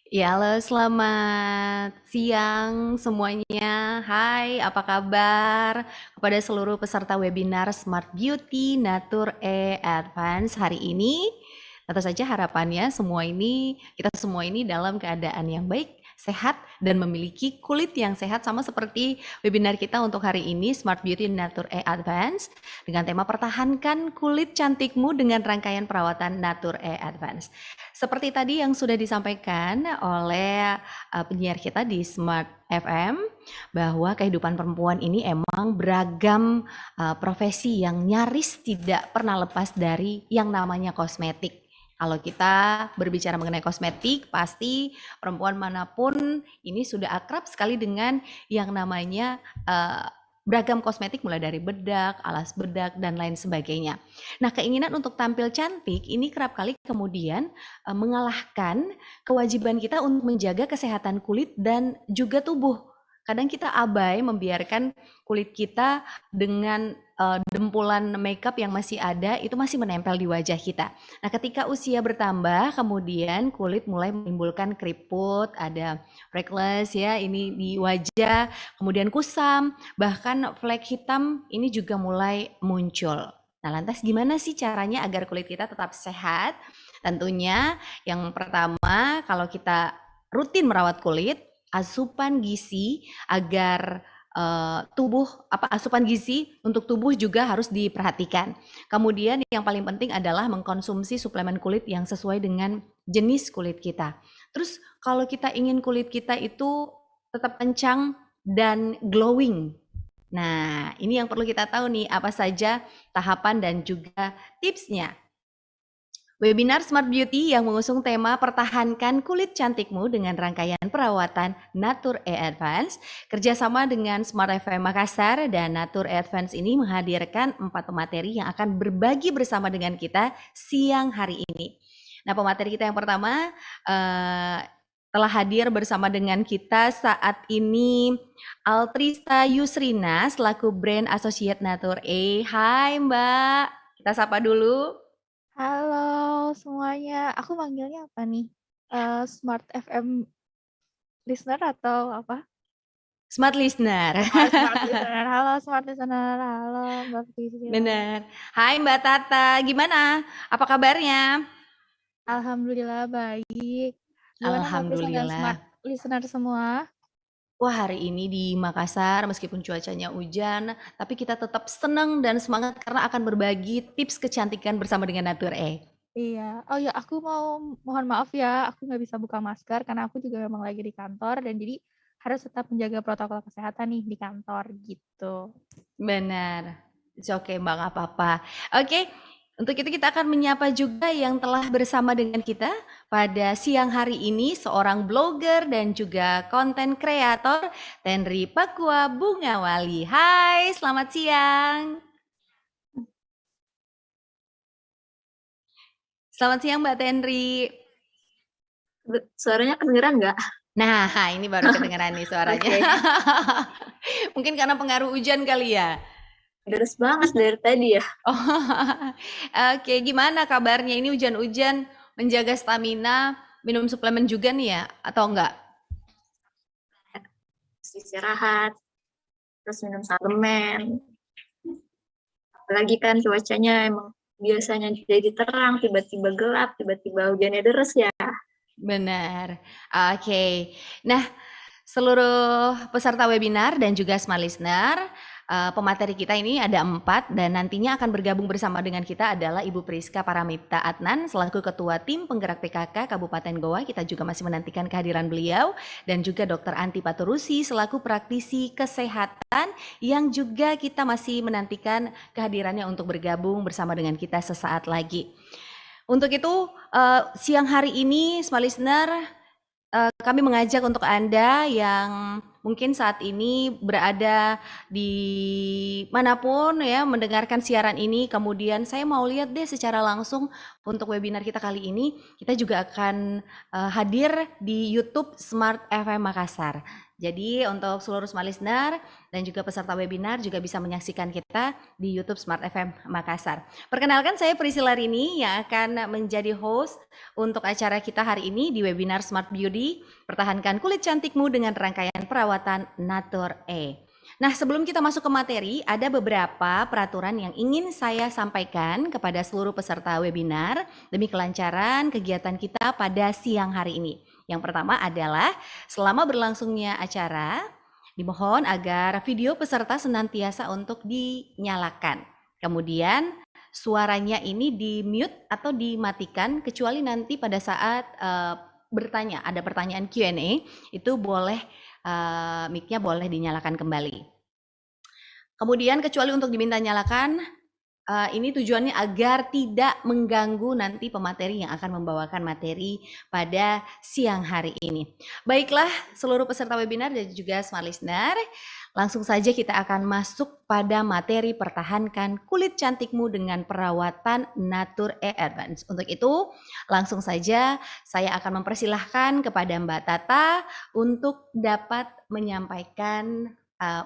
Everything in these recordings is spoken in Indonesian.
Ya, halo, selamat siang semuanya. Hai, apa kabar? Kepada seluruh peserta webinar Smart Beauty Natur Advance hari ini, tentu saja harapannya kita semua ini dalam keadaan yang baik, sehat, dan memiliki kulit yang sehat sama seperti webinar kita untuk hari ini Smart Beauty Natur Advance dengan tema pertahankan kulit cantikmu dengan rangkaian perawatan Natur Advance. Seperti tadi yang sudah disampaikan oleh penyiar kita di Smart FM bahwa kehidupan perempuan ini emang beragam profesi yang nyaris tidak pernah lepas dari yang namanya kosmetik. Kalau kita berbicara mengenai kosmetik, pasti perempuan manapun ini sudah akrab sekali dengan yang namanya beragam kosmetik mulai dari bedak, alas bedak, dan lain sebagainya. Nah, keinginan untuk tampil cantik ini kerap kali kemudian mengalahkan kewajiban kita untuk menjaga kesehatan kulit dan juga tubuh. Kadang kita abai membiarkan kulit kita dengan dempulan makeup yang masih ada itu masih menempel di wajah kita. Nah, ketika usia bertambah, kemudian kulit mulai menimbulkan keriput, ada freckles ya, ini di wajah, kemudian kusam, bahkan flek hitam ini juga mulai muncul. Nah, lantas gimana sih caranya agar kulit kita tetap sehat? Tentunya yang pertama, kalau kita rutin merawat kulit, asupan gizi agar asupan gizi untuk tubuh juga harus diperhatikan. Kemudian yang paling penting adalah mengkonsumsi suplemen kulit yang sesuai dengan jenis kulit kita. Terus kalau kita ingin kulit kita itu tetap kencang dan glowing. Nah, ini yang perlu kita tahu nih, apa saja tahapan dan juga tipsnya. Webinar Smart Beauty yang mengusung tema pertahankan kulit cantikmu dengan rangkaian perawatan Natur Advance kerjasama dengan Smart FM Makassar, dan Natur Advance ini menghadirkan 4 pemateri yang akan berbagi bersama dengan kita siang hari ini. Nah, pemateri kita yang pertama telah hadir bersama dengan kita saat ini Altrista Yusrina selaku Brand Associate Natur Hai Mbak, kita sapa dulu. Halo semuanya, aku manggilnya apa nih? Smart FM listener atau apa? Smart Listener. Oh, Smart listener. Halo Smart listener, halo Mbak Priscila. Bener. Hai Mbak Tata, gimana? Apa kabarnya? Alhamdulillah baik. Gimana Mbak Priscila dan Smart Alhamdulillah. listener semua? Wah, hari ini di Makassar meskipun cuacanya hujan, tapi kita tetap senang dan semangat karena akan berbagi tips kecantikan bersama dengan Natur Iya. Oh ya, aku mohon maaf ya, aku nggak bisa buka masker karena aku juga memang lagi di kantor dan jadi harus tetap menjaga protokol kesehatan nih di kantor gitu. Benar. It's okay Mbak, nggak apa-apa. Oke, untuk itu kita akan menyapa juga yang telah bersama dengan kita pada siang hari ini, seorang blogger dan juga konten kreator, Tenri Pakua Bungawali. Hai, selamat siang. Selamat siang Mbak Tenri. Suaranya kedengeran nggak? Nah, ini baru kedengeran nih suaranya. Oke. Mungkin karena pengaruh hujan kali ya? Deras banget dari tadi ya. Oh, oke, gimana kabarnya? Ini hujan-hujan, menjaga stamina, minum suplemen juga nih ya, atau enggak? Istirahat, terus minum suplemen. Apalagi kan cuacanya emang biasanya jadi terang, tiba-tiba gelap, tiba-tiba hujannya deras ya. Benar. Oke. Nah, seluruh peserta webinar dan juga smart listener, pemateri kita ini ada 4 dan nantinya akan bergabung bersama dengan kita adalah Ibu Priska Paramita Adnan selaku Ketua Tim Penggerak PKK Kabupaten Goa. Kita juga masih menantikan kehadiran beliau, dan juga Dr. Anti Paturusi selaku praktisi kesehatan yang juga kita masih menantikan kehadirannya untuk bergabung bersama dengan kita sesaat lagi. Untuk itu, siang hari ini smart listener, kami mengajak untuk Anda yang mungkin saat ini berada di manapun ya mendengarkan siaran ini, kemudian saya mau lihat deh secara langsung untuk webinar kita kali ini, kita juga akan hadir di YouTube Smart FM Makassar. Jadi untuk seluruh Smart Listener dan juga peserta webinar juga bisa menyaksikan kita di YouTube Smart FM Makassar. Perkenalkan, saya Priscilla Rini yang akan menjadi host untuk acara kita hari ini di webinar Smart Beauty, pertahankan kulit cantikmu dengan rangkaian perawatan Natur E. Nah, sebelum kita masuk ke materi, ada beberapa peraturan yang ingin saya sampaikan kepada seluruh peserta webinar demi kelancaran kegiatan kita pada siang hari ini. Yang pertama adalah selama berlangsungnya acara, dimohon agar video peserta senantiasa untuk dinyalakan. Kemudian suaranya ini di-mute atau dimatikan kecuali nanti pada saat bertanya, ada pertanyaan Q&A, itu boleh mic-nya boleh dinyalakan kembali. Kemudian kecuali untuk diminta nyalakan, ini tujuannya agar tidak mengganggu nanti pemateri yang akan membawakan materi pada siang hari ini. Baiklah seluruh peserta webinar dan juga Smart Listener, langsung saja kita akan masuk pada materi pertahankan kulit cantikmu dengan perawatan Natur E Advance. Untuk itu langsung saja saya akan mempersilahkan kepada Mbak Tata untuk dapat menyampaikan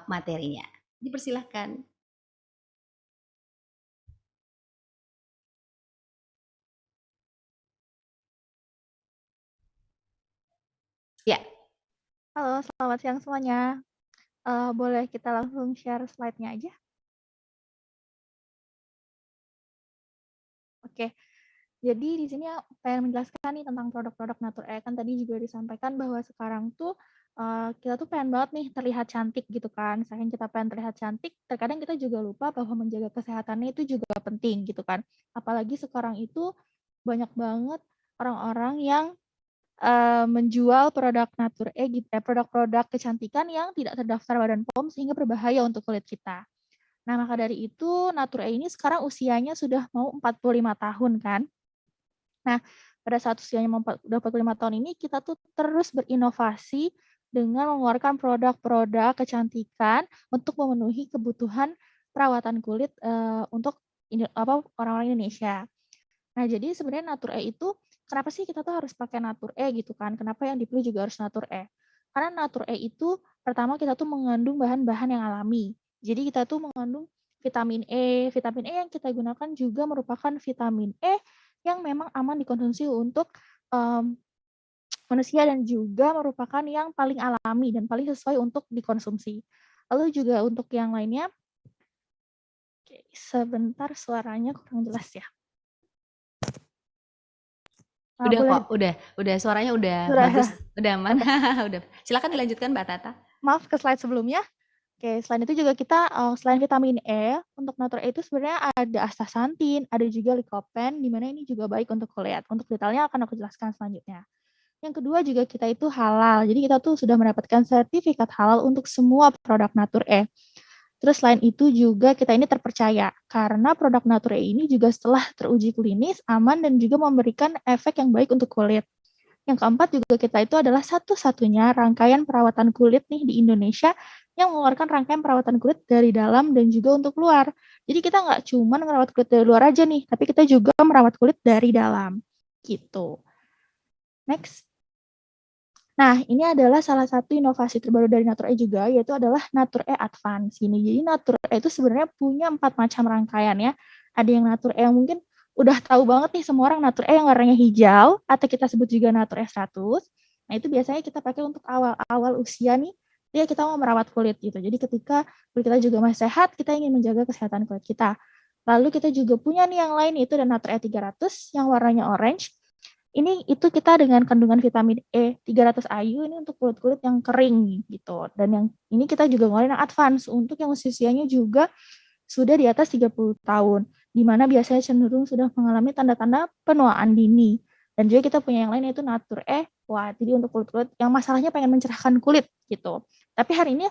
materinya. Dipersilahkan. Ya. Halo, selamat siang semuanya. Boleh kita langsung share slide-nya aja? Oke. Jadi di sini pengen menjelaskan nih tentang produk-produk Natur E. Kan tadi juga disampaikan bahwa sekarang tuh kita tuh pengen banget nih terlihat cantik gitu kan. Saking kita pengen terlihat cantik, terkadang kita juga lupa bahwa menjaga kesehatannya itu juga penting gitu kan. Apalagi sekarang itu banyak banget orang-orang yang menjual produk Natur E gitu ya, produk-produk kecantikan yang tidak terdaftar Badan POM sehingga berbahaya untuk kulit kita. Nah, maka dari itu Natur E ini sekarang usianya sudah mau 45 tahun kan. Nah, pada saat usianya udah 45 tahun ini kita tuh terus berinovasi dengan mengeluarkan produk-produk kecantikan untuk memenuhi kebutuhan perawatan kulit untuk orang-orang Indonesia. Nah, jadi sebenarnya Natur E itu kenapa sih kita tuh harus pakai Natur E gitu kan? Kenapa yang dipilih juga harus Natur E? Karena Natur E itu pertama kita tuh mengandung bahan-bahan yang alami. Jadi kita tuh mengandung vitamin E. Vitamin E yang kita gunakan juga merupakan vitamin E yang memang aman dikonsumsi untuk manusia dan juga merupakan yang paling alami dan paling sesuai untuk dikonsumsi. Lalu juga untuk yang lainnya, oke, sebentar suaranya kurang jelas ya. Udah kok, udah suaranya udah bagus, udah aman. Udah. Silakan dilanjutkan Mbak Tata. Maaf ke slide sebelumnya. Oke, selain itu juga kita selain vitamin E, untuk Natur E itu sebenarnya ada astaxanthin, ada juga lycopene, di mana ini juga baik untuk kulit. Untuk detailnya akan aku jelaskan selanjutnya. Yang kedua juga kita itu halal. Jadi kita tuh sudah mendapatkan sertifikat halal untuk semua produk Natur E. Terus selain itu juga kita ini terpercaya karena produk Natur E ini juga setelah teruji klinis, aman dan juga memberikan efek yang baik untuk kulit. Yang keempat juga kita itu adalah satu-satunya rangkaian perawatan kulit nih di Indonesia yang mengeluarkan rangkaian perawatan kulit dari dalam dan juga untuk luar. Jadi kita nggak cuma merawat kulit dari luar aja nih, tapi kita juga merawat kulit dari dalam. Gitu. Next. Nah, ini adalah salah satu inovasi terbaru dari Natur E juga, yaitu adalah Natur E Advance. Ini. Jadi Natur E itu sebenarnya punya 4 macam rangkaian ya. Ada yang Natur E yang mungkin udah tahu banget nih semua orang Natur E yang warnanya hijau, atau kita sebut juga Natur E 100. Nah, itu biasanya kita pakai untuk awal-awal usia nih, ya kita mau merawat kulit gitu. Jadi ketika kulit kita juga masih sehat, kita ingin menjaga kesehatan kulit kita. Lalu kita juga punya nih yang lain, itu ada Natur E 300 yang warnanya orange. Ini itu kita dengan kandungan vitamin E 300 IU ini untuk kulit-kulit yang kering gitu. Dan yang ini kita juga ngeluarin yang advance untuk yang usianya juga sudah di atas 30 tahun, di mana biasanya cenderung sudah mengalami tanda-tanda penuaan dini. Dan juga kita punya yang lain yaitu Natur E White, jadi untuk kulit-kulit yang masalahnya pengen mencerahkan kulit gitu. Tapi hari ini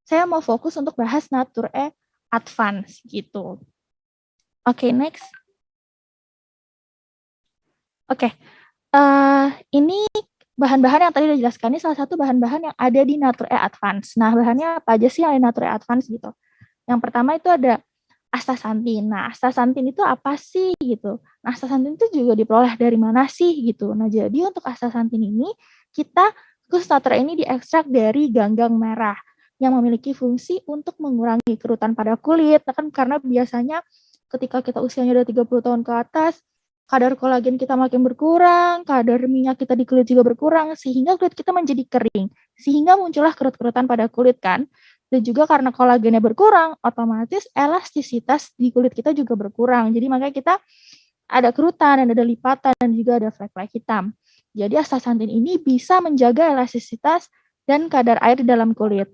saya mau fokus untuk bahas Natur E Advance gitu. Oke, next. Oke, ini bahan-bahan yang tadi udah dijelaskan, ini salah satu bahan-bahan yang ada di Natur E Advance. Nah, bahannya apa aja sih yang ada di Natur E Advance gitu? Yang pertama itu ada astaxanthin. Nah, astaxanthin itu apa sih gitu? Nah, astaxanthin itu juga diperoleh dari mana sih gitu? Nah, jadi untuk astaxanthin ini kita Khusus natur E ini diekstrak dari ganggang merah yang memiliki fungsi untuk mengurangi kerutan pada kulit. Kan karena biasanya ketika kita usianya udah 30 tahun ke atas, kadar kolagen kita makin berkurang, kadar minyak kita di kulit juga berkurang, sehingga kulit kita menjadi kering. Sehingga muncullah kerut-kerutan pada kulit kan. Dan juga karena kolagennya berkurang, otomatis elastisitas di kulit kita juga berkurang. Jadi makanya kita ada kerutan, dan ada lipatan, dan juga ada flek-flek hitam. Jadi astaxanthin ini bisa menjaga elastisitas dan kadar air di dalam kulit.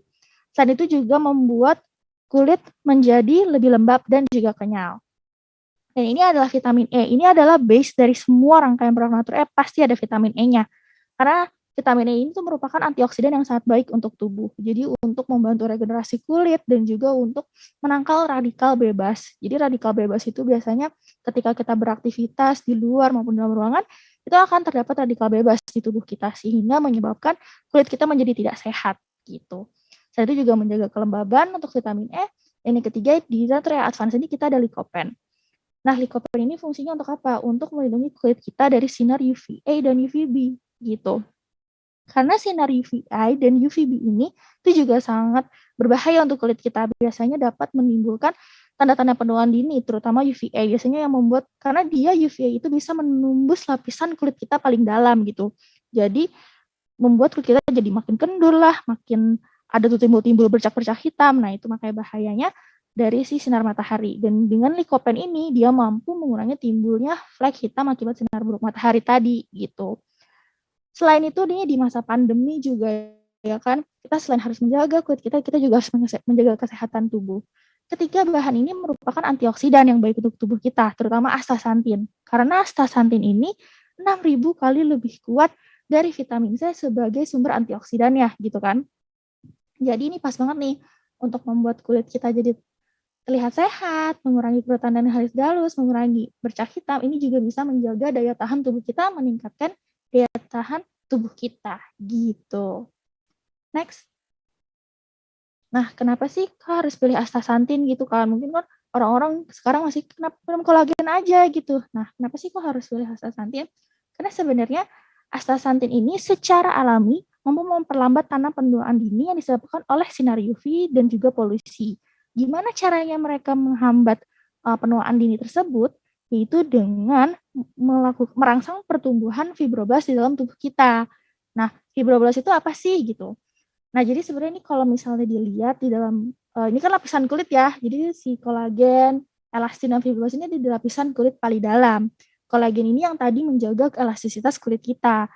Selain itu juga membuat kulit menjadi lebih lembab dan juga kenyal. Dan ini adalah vitamin E. Ini adalah base dari semua rangkaian produk Natur E, pasti ada vitamin E-nya. Karena vitamin E ini tuh merupakan antioksidan yang sangat baik untuk tubuh. Jadi untuk membantu regenerasi kulit dan juga untuk menangkal radikal bebas. Jadi radikal bebas itu biasanya ketika kita beraktivitas di luar maupun dalam ruangan, itu akan terdapat radikal bebas di tubuh kita sehingga menyebabkan kulit kita menjadi tidak sehat gitu. Selain itu juga menjaga kelembaban untuk vitamin E. Dan yang ketiga di Natur E Advance ini kita ada lycopene. Nah, lycopene ini fungsinya untuk apa? Untuk melindungi kulit kita dari sinar UVA dan UVB gitu. Karena sinar UVA dan UVB ini itu juga sangat berbahaya untuk kulit kita. Biasanya dapat menimbulkan tanda-tanda penuaan dini, terutama UVA. Biasanya yang membuat, karena dia UVA itu bisa menembus lapisan kulit kita paling dalam gitu. Jadi membuat kulit kita jadi makin kendor lah, makin ada tuh timbul-timbul bercak-bercak hitam. Nah, itu makanya bahayanya dari si sinar matahari. Dan dengan lycopene ini, dia mampu mengurangi timbulnya flek hitam akibat sinar buruk matahari tadi, gitu. Selain itu, nih di masa pandemi juga, ya kan, kita selain harus menjaga kulit kita juga harus menjaga kesehatan tubuh. Ketiga, bahan ini merupakan antioksidan yang baik untuk tubuh kita, terutama astaxanthin. Karena astaxanthin ini 6.000 kali lebih kuat dari vitamin C sebagai sumber antioksidannya, gitu kan. Jadi ini pas banget nih untuk membuat kulit kita jadi terlihat sehat, mengurangi kerutan dan halus, mengurangi bercak hitam. Ini juga bisa menjaga daya tahan tubuh kita, meningkatkan daya tahan tubuh kita, gitu. Next. Nah, kenapa sih kok harus pilih astaxanthin gitu kan? Mungkin kan orang-orang sekarang masih kenapa minum kolagen aja gitu. Nah, kenapa sih kok harus pilih astaxanthin? Karena sebenarnya astaxanthin ini secara alami mampu memperlambat tanda penuaan dini yang disebabkan oleh sinar UV dan juga polusi. Gimana caranya mereka menghambat penuaan dini tersebut? Yaitu dengan merangsang pertumbuhan fibroblast di dalam tubuh kita. Nah, fibroblast itu apa sih gitu? Nah, jadi sebenarnya ini kalau misalnya dilihat di dalam, ini kan lapisan kulit ya, jadi si kolagen, elastin, dan fibroblast ini ada di lapisan kulit paling dalam. Kolagen ini yang tadi menjaga elastisitas kulit kita.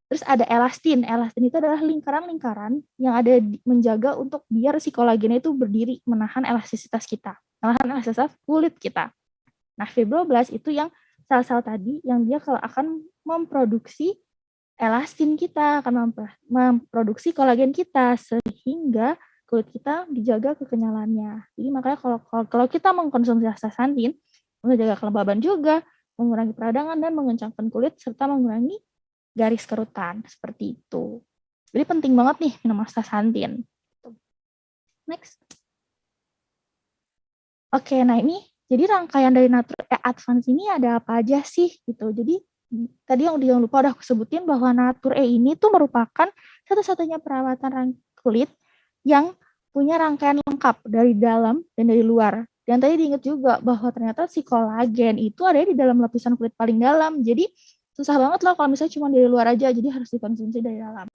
Terus ada elastin itu adalah lingkaran-lingkaran yang ada menjaga untuk biar si kolagennya itu berdiri, menahan elastisitas kita, menahan elastisitas kulit kita. Nah, fibroblast itu yang sel-sel tadi yang dia kalau akan memproduksi elastin kita, akan memproduksi kolagen kita sehingga kulit kita dijaga kekenyalannya. Jadi makanya kalau kita mengkonsumsi astaxanthin, menjaga kelembaban juga, mengurangi peradangan dan mengencangkan kulit serta mengurangi garis kerutan seperti itu. Jadi penting banget nih minum astaxanthin. Next. Oke, nah ini jadi rangkaian dari Natur E Advance ini ada apa aja sih gitu. Jadi tadi yang lupa udah aku sebutin bahwa Natur E ini tuh merupakan satu-satunya perawatan kulit yang punya rangkaian lengkap dari dalam dan dari luar. Dan tadi diingat juga bahwa ternyata si kolagen itu ada di dalam lapisan kulit paling dalam. Jadi susah banget loh kalau misalnya cuma dari luar aja, jadi harus dikonsumsi dari dalam.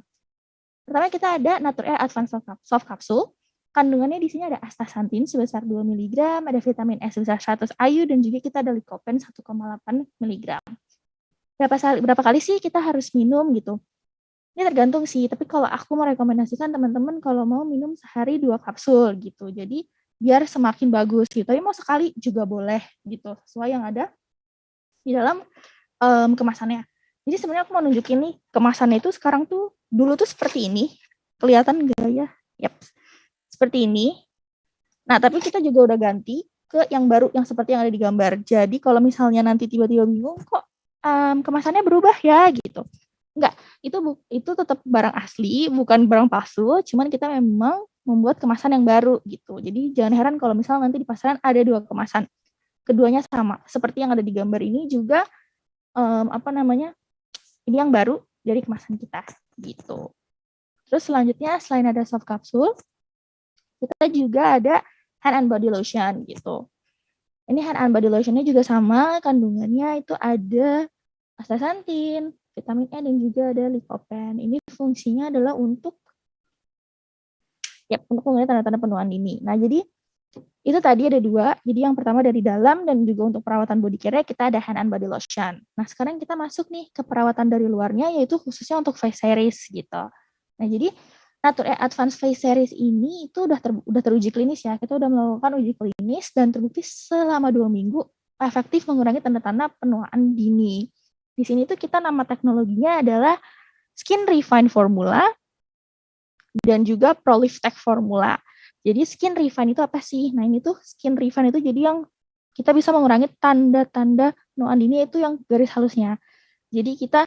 Pertama kita ada Natur E Advance Soft Capsule. Kandungannya di sini ada astaxanthin sebesar 2 mg, ada vitamin E sebesar 100 IU, dan juga kita ada lycopene 1,8 mg. Berapa kali sih kita harus minum gitu? Ini tergantung sih, tapi kalau aku merekomendasikan teman-teman kalau mau minum sehari 2 kapsul gitu. Jadi biar semakin bagus gitu. Tapi mau sekali juga boleh gitu, sesuai yang ada di dalam kemasannya. Jadi sebenarnya aku mau nunjukin nih kemasannya itu sekarang tuh dulu tuh seperti ini. Kelihatan nggak ya? Yap. Seperti ini. Nah, tapi kita juga udah ganti ke yang baru yang seperti yang ada di gambar. Jadi kalau misalnya nanti tiba-tiba bingung kok kemasannya berubah ya gitu. Enggak, itu tetap barang asli, bukan barang palsu, cuman kita memang membuat kemasan yang baru gitu. Jadi jangan heran kalau misalnya nanti di pasaran ada 2 kemasan. Keduanya sama, seperti yang ada di gambar ini juga ini yang baru dari kemasan kita gitu. Terus selanjutnya selain ada soft capsule, kita juga ada hand and body lotion gitu. Ini hand and body lotion-nya juga sama, kandungannya itu ada astaxanthin, vitamin E, dan juga ada lycopene. Ini fungsinya adalah untuk mengurangi tanda-tanda penuaan dini. Nah, jadi itu tadi ada 2. Jadi yang pertama dari dalam dan juga untuk perawatan body care kita ada hand and body lotion. Nah, sekarang kita masuk nih ke perawatan dari luarnya, yaitu khususnya untuk face series gitu. Nah, jadi Nature Advanced Face Series ini itu udah teruji klinis ya. Kita udah melakukan uji klinis dan terbukti selama 2 minggu efektif mengurangi tanda-tanda penuaan dini. Di sini tuh kita nama teknologinya adalah Skin Refine Formula dan juga Proliftech Formula. Jadi Skin Refine itu apa sih? Nah, ini tuh Skin Refine itu jadi yang kita bisa mengurangi tanda-tanda penuaan dini itu yang garis halusnya. Jadi kita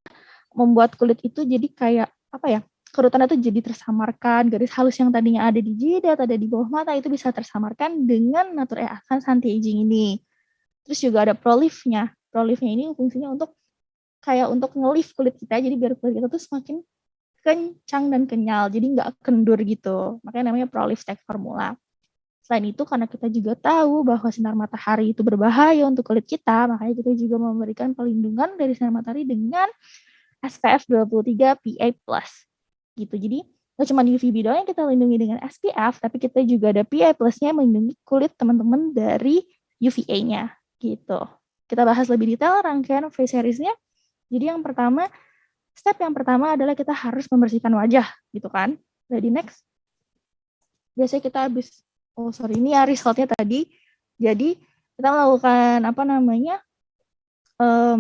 membuat kulit itu jadi kayak apa ya? Kerutan itu jadi tersamarkan, garis halus yang tadinya ada di jidat, ada di bawah mata itu bisa tersamarkan dengan Nature Advanced Anti-Aging ini. Terus juga ada Prolift-nya. Prolift-nya ini fungsinya untuk kayak untuk nge-lift kulit kita, jadi biar kulit kita tuh semakin kencang dan kenyal, jadi nggak kendur gitu. Makanya namanya Proliftech Formula. Selain itu, karena kita juga tahu bahwa sinar matahari itu berbahaya untuk kulit kita, makanya kita juga memberikan perlindungan dari sinar matahari dengan SPF 23 PA+. Gitu. Jadi nggak cuma UVB doang yang kita lindungi dengan SPF, tapi kita juga ada PA plus-nya melindungi kulit teman-teman dari UVA-nya. Gitu. Kita bahas lebih detail rangkaian face series-nya. Jadi step yang pertama adalah kita harus membersihkan wajah, gitu kan. Ready, next. Biasanya kita habis, ini ya resultnya tadi. Jadi kita melakukan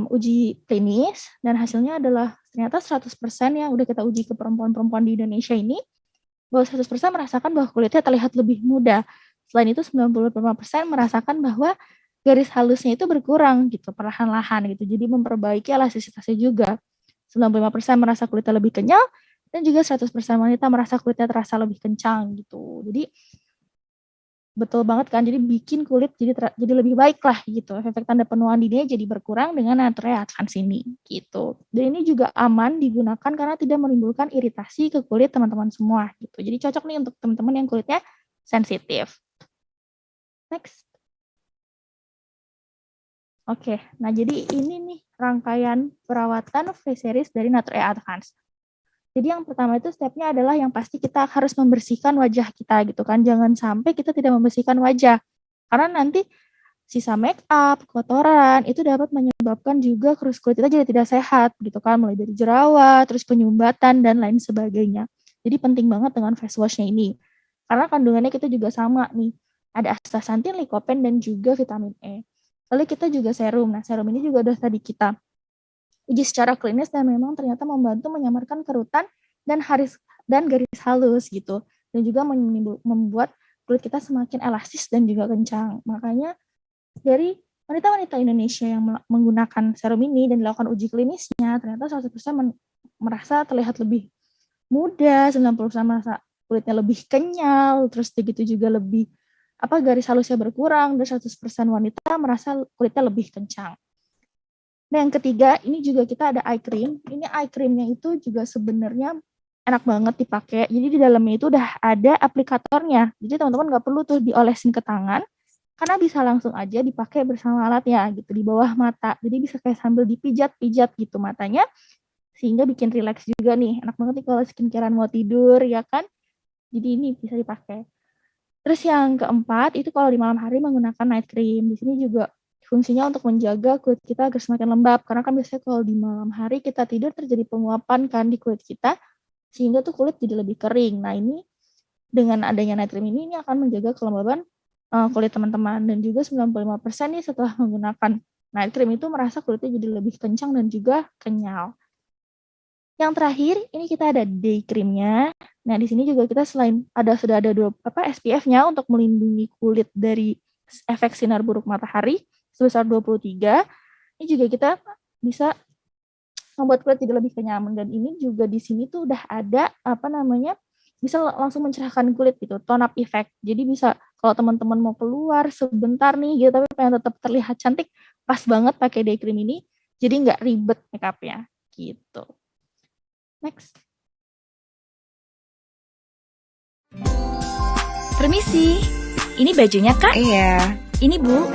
uji klinis dan hasilnya adalah ternyata 100% yang udah kita uji ke perempuan-perempuan di Indonesia ini, bahwa 100% merasakan bahwa kulitnya terlihat lebih muda. Selain itu 95% merasakan bahwa garis halusnya itu berkurang gitu perlahan-lahan gitu. Jadi memperbaiki elastisitasnya juga. 95% merasa kulitnya lebih kenyal dan juga 100% wanita merasa kulitnya terasa lebih kencang gitu. Jadi betul banget kan, jadi bikin kulit jadi lebih baik lah gitu. Efek tanda penuaan dini jadi berkurang dengan Nature Advanced ini gitu. Dan ini juga aman digunakan karena tidak menimbulkan iritasi ke kulit teman-teman semua gitu. Jadi cocok nih untuk teman-teman yang kulitnya sensitif. Next. Oke, nah jadi ini nih rangkaian perawatan face series dari Nature Advanced. Jadi yang pertama itu stepnya adalah yang pasti kita harus membersihkan wajah kita gitu kan. Jangan sampai kita tidak membersihkan wajah. Karena nanti sisa make up, kotoran, itu dapat menyebabkan juga kulit kita jadi tidak sehat gitu kan. Mulai dari jerawat, terus penyumbatan, dan lain sebagainya. Jadi penting banget dengan face wash-nya ini. Karena kandungannya kita juga sama nih. Ada astaxanthin, lycopene, dan juga vitamin E. Lalu kita juga serum. Nah, serum ini juga udah tadi kita uji secara klinis dan memang ternyata membantu menyamarkan kerutan dan garis halus gitu, dan juga membuat kulit kita semakin elastis dan juga kencang. Makanya dari wanita-wanita Indonesia yang menggunakan serum ini dan dilakukan uji klinisnya, ternyata 100% merasa terlihat lebih muda, 90% merasa kulitnya lebih kenyal, terus begitu juga lebih garis halusnya berkurang, dan 100% wanita merasa kulitnya lebih kencang. Nah, yang ketiga, ini juga kita ada eye cream. Ini eye creamnya itu juga sebenarnya enak banget dipakai. Jadi di dalamnya itu udah ada aplikatornya. Jadi teman-teman nggak perlu tuh diolesin ke tangan, karena bisa langsung aja dipakai bersama alatnya gitu di bawah mata. Jadi bisa kayak sambil dipijat-pijat gitu matanya, sehingga bikin rileks juga nih. Enak banget nih kalau skincarean mau tidur, ya kan? Jadi ini bisa dipakai. Terus yang keempat, itu kalau di malam hari menggunakan night cream. Di sini juga fungsinya untuk menjaga kulit kita agar semakin lembab. Karena kan biasanya kalau di malam hari kita tidur terjadi penguapan kan di kulit kita, sehingga tuh kulit jadi lebih kering. Nah, ini dengan adanya night cream ini akan menjaga kelembaban kulit teman-teman. Dan juga 95% nih setelah menggunakan night cream itu merasa kulitnya jadi lebih kencang dan juga kenyal. Yang terakhir, ini kita ada day cream-nya. Nah, di sini juga kita sudah ada SPF-nya untuk melindungi kulit dari efek sinar buruk matahari sebesar 23. Ini juga kita bisa membuat kulit jadi lebih kenyal, dan ini juga di sini tuh udah ada bisa langsung mencerahkan kulit gitu, tone up effect. Jadi bisa kalau teman-teman mau keluar sebentar nih gitu tapi pengen tetap terlihat cantik, pas banget pakai day cream ini. Jadi nggak ribet make up-nya gitu. Next. Permisi, ini bajunya Kak? Iya. Ini Bu.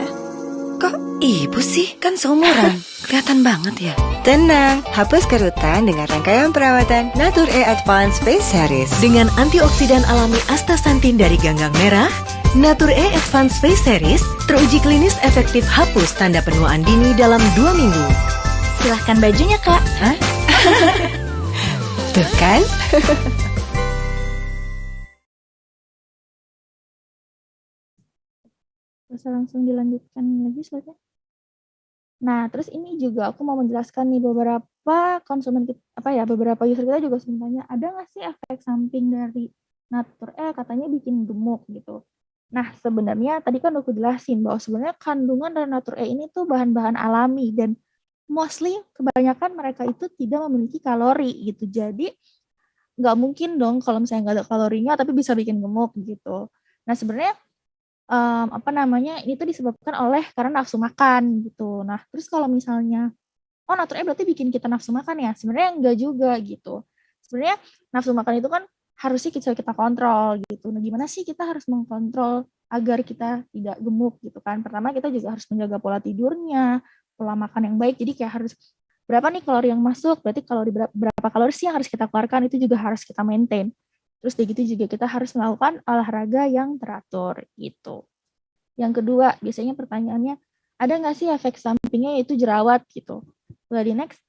Kok ibu sih? Kan seumuran. Kelihatan banget ya. Tenang, hapus kerutan dengan rangkaian perawatan Natur E Advanced Face Series. Dengan antioksidan alami astaxanthin dari ganggang merah, Natur E Advanced Face Series teruji klinis efektif hapus tanda penuaan dini dalam 2 minggu. Silahkan bajunya Kak. Hah? Tuh kan? Bisa langsung dilanjutkan lagi slide-nya. Nah, terus ini juga aku mau menjelaskan nih beberapa konsumen beberapa user kita juga sebenarnya ada nggak sih efek samping dari Natur E katanya bikin gemuk gitu. Nah, sebenarnya tadi kan aku jelasin bahwa sebenarnya kandungan dari Natur E ini tuh bahan-bahan alami dan mostly kebanyakan mereka itu tidak memiliki kalori gitu. Jadi nggak mungkin dong kalau misalnya nggak ada kalorinya tapi bisa bikin gemuk gitu. Nah, sebenarnya ini tuh disebabkan oleh karena nafsu makan gitu. Nah, terus kalau misalnya, Natur E berarti bikin kita nafsu makan ya? Sebenarnya enggak juga gitu. Sebenarnya nafsu makan itu kan harusnya kita kontrol gitu. Nah, gimana sih kita harus mengkontrol agar kita tidak gemuk gitu kan? Pertama kita juga harus menjaga pola tidurnya, pola makan yang baik. Jadi kayak harus berapa nih kalori yang masuk? Berarti berapa kalori sih yang harus kita keluarkan itu juga harus kita maintain. Terus dari gitu juga kita harus melakukan olahraga yang teratur gitu. Yang kedua, biasanya pertanyaannya, ada nggak sih efek sampingnya yaitu jerawat gitu? Boleh di next.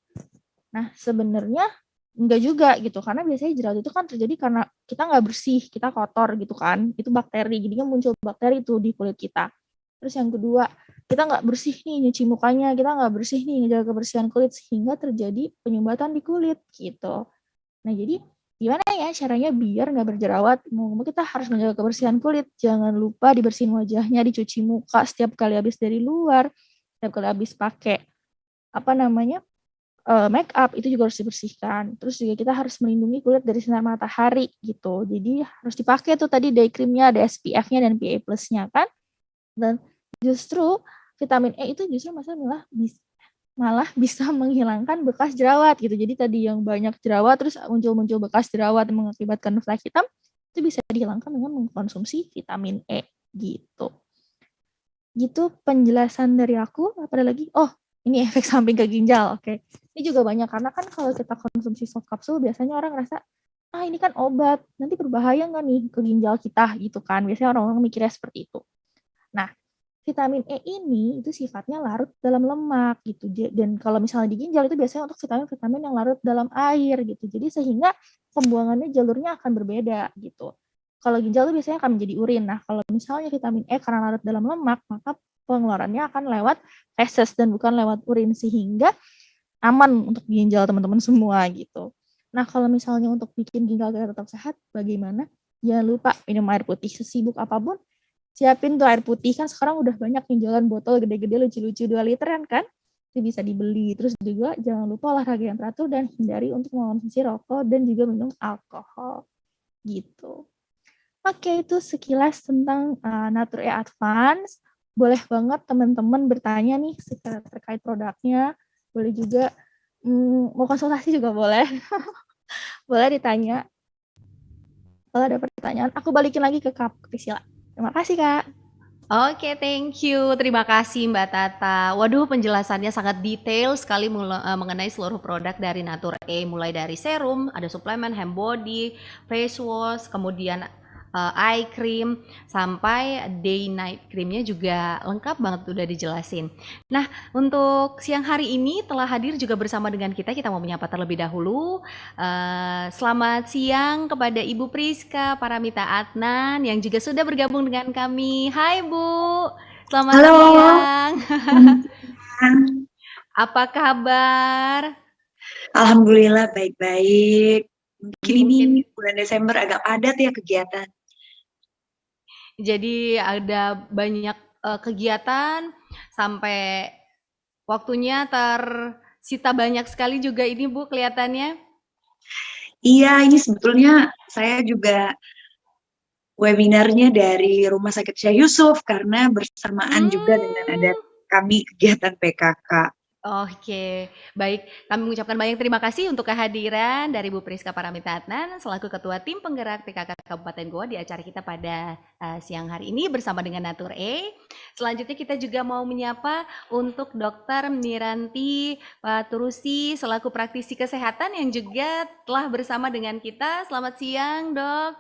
Nah, sebenarnya enggak juga gitu, karena biasanya jerawat itu kan terjadi karena kita nggak bersih, kita kotor gitu kan, itu bakteri, jadinya muncul bakteri tuh di kulit kita. Terus yang kedua, kita nggak bersih nih nyuci mukanya, kita nggak bersih nih ngejaga kebersihan kulit, sehingga terjadi penyumbatan di kulit gitu. Nah, jadi gimana ya caranya biar nggak berjerawat? Mau kita harus menjaga kebersihan kulit. Jangan lupa dibersihin wajahnya, dicuci muka setiap kali habis dari luar, setiap kali habis pakai make up itu juga harus dibersihkan. Terus juga kita harus melindungi kulit dari sinar matahari gitu. Jadi harus dipakai tuh tadi day creamnya, ada SPF-nya dan PA+-nya kan. Dan justru vitamin E itu justru malah bisa menghilangkan bekas jerawat gitu. Jadi tadi yang banyak jerawat terus muncul bekas jerawat yang mengakibatkan flek hitam itu bisa dihilangkan dengan mengkonsumsi vitamin E gitu. Gitu penjelasan dari aku. Apa ada lagi? Oh, ini efek samping ke ginjal. Oke. Ini juga banyak karena kan kalau kita konsumsi soft capsule biasanya orang ngerasa ini kan obat, nanti berbahaya nggak nih ke ginjal kita gitu kan. Biasanya orang-orang mikirnya seperti itu. Nah, vitamin E ini itu sifatnya larut dalam lemak gitu. Dan kalau misalnya di ginjal itu biasanya untuk vitamin-vitamin yang larut dalam air gitu. Jadi sehingga pembuangannya jalurnya akan berbeda gitu. Kalau ginjal itu biasanya akan menjadi urin. Nah, kalau misalnya vitamin E karena larut dalam lemak, maka pengeluarannya akan lewat feses dan bukan lewat urin sehingga aman untuk ginjal teman-teman semua gitu. Nah, kalau misalnya untuk bikin ginjal kita tetap sehat, bagaimana? Jangan lupa minum air putih sesibuk apapun. Siapin tuh air putih, kan sekarang udah banyak nih jualan botol gede-gede lucu-lucu 2 literan kan, itu bisa dibeli. Terus juga jangan lupa olahraga yang teratur dan hindari untuk mengonsumsi rokok dan juga minum alkohol gitu. Oke, itu sekilas tentang Natur E Advance. Boleh banget teman-teman bertanya nih terkait produknya, boleh juga mau konsultasi juga boleh. Boleh ditanya kalau ada pertanyaan. Aku balikin lagi ke Kak Priscilla. Terima kasih, Kak. Oke, thank you. Terima kasih Mbak Tata. Waduh, penjelasannya sangat detail sekali mengenai seluruh produk dari Natur E, mulai dari serum, ada suplemen, hand body, face wash, kemudian eye cream, sampai day night creamnya juga lengkap banget udah dijelasin. Nah, untuk siang hari ini telah hadir juga bersama dengan kita mau menyapa terlebih dahulu. Selamat siang kepada Ibu Priska Paramita Adnan yang juga sudah bergabung dengan kami. Hai Bu, selamat siang. Apa kabar? Alhamdulillah baik-baik. Mungkin ini bulan Desember agak padat ya kegiatan. Jadi ada banyak kegiatan sampai waktunya tersita banyak sekali juga ini Bu kelihatannya. Iya, ini sebetulnya saya juga webinarnya dari Rumah Sakit Syekh Yusuf karena bersamaan juga dengan ada kami kegiatan PKK. Oke, baik. Kami mengucapkan banyak terima kasih untuk kehadiran dari Bu Priska Paramita Adnan selaku Ketua Tim Penggerak PKK Kabupaten Goa di acara kita pada siang hari ini bersama dengan Natur E. Selanjutnya kita juga mau menyapa untuk Dr. Meniranti Paturusi selaku praktisi kesehatan yang juga telah bersama dengan kita. Selamat siang, Dok.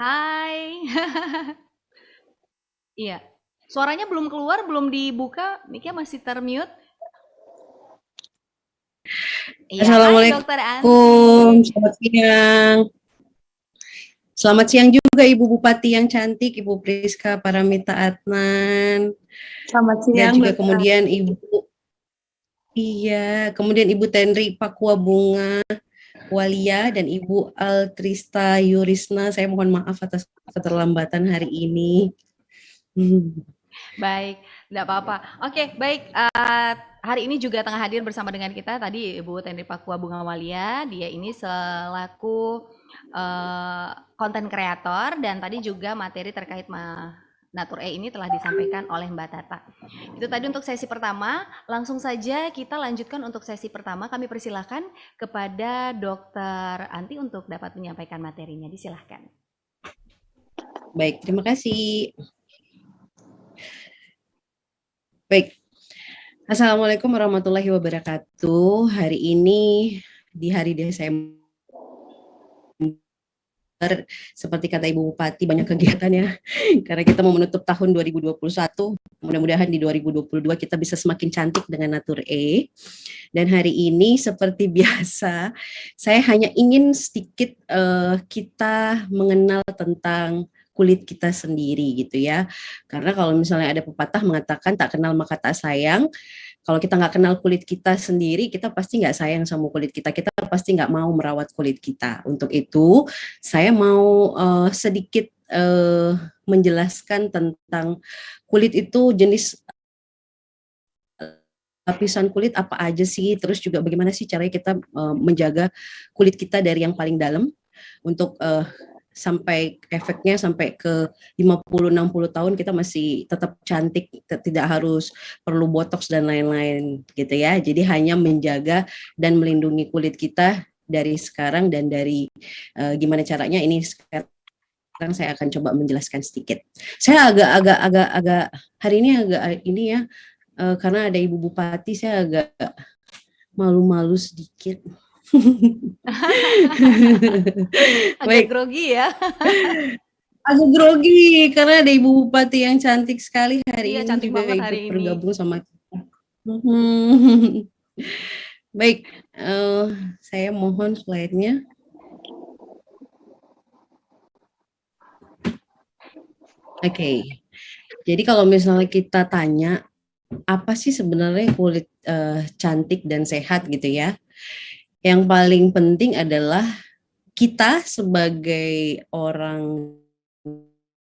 Hai. Iya. Suaranya belum keluar, belum dibuka, mic-nya masih termute. Iya, hai Assalamualaikum, Dokter Anti. selamat siang. Selamat siang juga Ibu Bupati yang cantik, Ibu Priska Paramita Adnan. Selamat Dan siang, juga Dokter. kemudian kemudian Ibu Tenri Pakua Bunga Walia dan Ibu Altrista Yurisna. Saya mohon maaf atas keterlambatan hari ini. Baik, enggak apa-apa. Oke, baik. Hari ini juga tengah hadir bersama dengan kita tadi Ibu Tenri Pakua Bunga Walia. Dia ini selaku konten kreator dan tadi juga materi terkait Natur E ini telah disampaikan oleh Mbak Tata. Itu tadi untuk sesi pertama. Langsung saja kita lanjutkan untuk sesi pertama. Kami persilahkan kepada Dokter Anti untuk dapat menyampaikan materinya. Disilahkan. Baik, terima kasih. Baik, Assalamualaikum warahmatullahi wabarakatuh. Hari ini di hari Desember, seperti kata Ibu Bupati, banyak kegiatan ya, karena kita mau menutup tahun 2021. Mudah-mudahan di 2022 kita bisa semakin cantik dengan Natur E. Dan hari ini seperti biasa, saya hanya ingin sedikit kita mengenal tentang kulit kita sendiri gitu ya. Karena kalau misalnya ada pepatah mengatakan tak kenal maka tak sayang. Kalau kita nggak kenal kulit kita sendiri, kita pasti nggak sayang sama kulit kita. Kita pasti nggak mau merawat kulit kita. Untuk itu, saya mau sedikit menjelaskan tentang kulit itu jenis lapisan kulit apa aja sih, terus juga bagaimana sih caranya kita menjaga kulit kita dari yang paling dalam untuk sampai efeknya sampai ke 50-60 tahun kita masih tetap cantik, tidak harus perlu botox dan lain-lain gitu ya. Jadi hanya menjaga dan melindungi kulit kita dari sekarang dan dari gimana caranya ini sekarang saya akan coba menjelaskan sedikit. Saya agak hari ini ini ya karena ada Ibu Bupati, saya agak malu-malu sedikit. Agak grogi ya. Agak grogi karena ada Ibu Bupati yang cantik sekali hari Iya, ini cantik juga banget ikut hari ini. bergabung sama kita. Baik, saya mohon slide-nya. Oke. Jadi kalau misalnya kita tanya apa sih sebenarnya kulit cantik dan sehat gitu ya? Yang paling penting adalah kita sebagai orang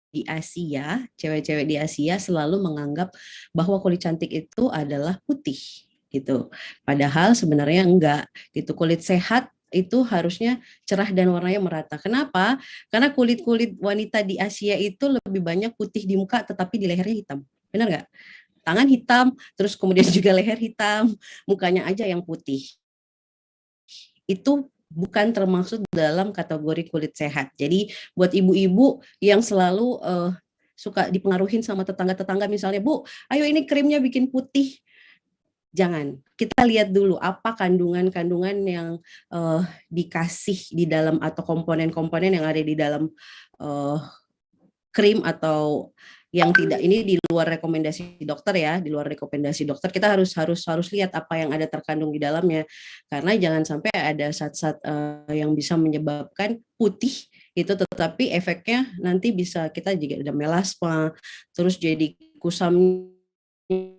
di Asia, cewek-cewek di Asia selalu menganggap bahwa kulit cantik itu adalah putih gitu. Padahal sebenarnya enggak gitu. Kulit sehat itu harusnya cerah dan warnanya merata. Kenapa? Karena kulit-kulit wanita di Asia itu lebih banyak putih di muka tetapi di lehernya hitam. Benar nggak? Tangan hitam, terus kemudian juga leher hitam, mukanya aja yang putih. Itu bukan termasuk dalam kategori kulit sehat. Jadi buat ibu-ibu yang selalu suka dipengaruhin sama tetangga-tetangga misalnya, Bu, ayo ini krimnya bikin putih. Jangan. Kita lihat dulu apa kandungan-kandungan yang dikasih di dalam atau komponen-komponen yang ada di dalam krim atau yang tidak, ini di luar rekomendasi dokter ya, di luar rekomendasi dokter kita harus lihat apa yang ada terkandung di dalamnya, karena jangan sampai ada zat-zat yang bisa menyebabkan putih itu tetapi efeknya nanti bisa kita juga ada melasma, terus jadi kusamnya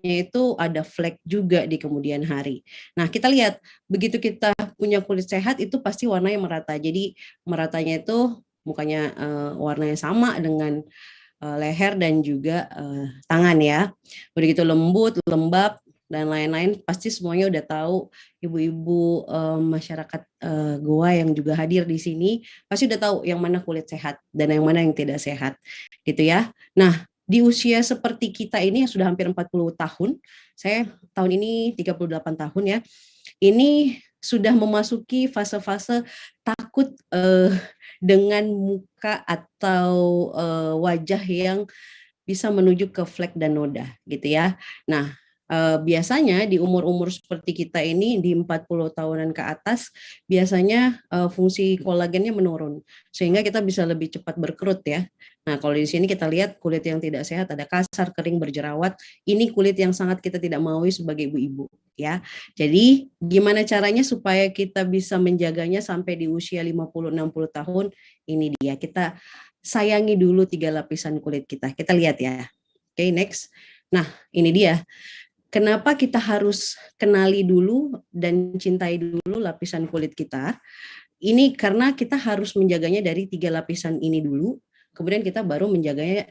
itu ada flek juga di kemudian hari. Nah kita lihat begitu kita punya kulit sehat itu pasti warnanya merata, jadi meratanya itu mukanya warnanya sama dengan leher dan juga tangan ya. Udah gitu lembut, lembab dan lain-lain, pasti semuanya udah tahu. Ibu-ibu masyarakat Goa yang juga hadir di sini pasti udah tahu yang mana kulit sehat dan yang mana yang tidak sehat gitu ya. Nah di usia seperti kita ini yang sudah hampir 40 tahun, saya tahun ini 38 tahun ya, ini sudah memasuki fase-fase takut dengan muka atau wajah yang bisa menuju ke flek dan noda gitu ya. Nah, biasanya di umur-umur seperti kita ini di 40 tahunan ke atas biasanya fungsi kolagennya menurun sehingga kita bisa lebih cepat berkerut ya. Nah, kalau di sini kita lihat kulit yang tidak sehat, ada kasar, kering, berjerawat. Ini kulit yang sangat kita tidak maui sebagai ibu-ibu ya. Jadi, gimana caranya supaya kita bisa menjaganya sampai di usia 50-60 tahun? Ini dia, kita sayangi dulu 3 lapisan kulit kita. Kita lihat ya. Oke, next. Nah, ini dia. Kenapa kita harus kenali dulu dan cintai dulu lapisan kulit kita? Ini karena kita harus menjaganya dari 3 lapisan ini dulu, kemudian kita baru menjaganya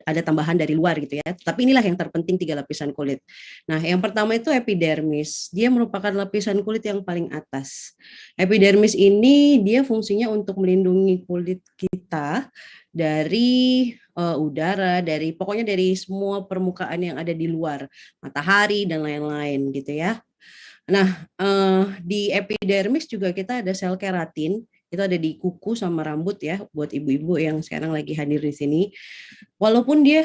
ada tambahan dari luar gitu ya. Tapi inilah yang terpenting 3 lapisan kulit. Nah, yang pertama itu epidermis. Dia merupakan lapisan kulit yang paling atas. Epidermis ini dia fungsinya untuk melindungi kulit kita dari udara, dari pokoknya dari semua permukaan yang ada di luar, matahari dan lain-lain gitu ya. Nah, di epidermis juga kita ada sel keratin. Itu ada di kuku sama rambut ya, buat ibu-ibu yang sekarang lagi hadir di sini. Walaupun dia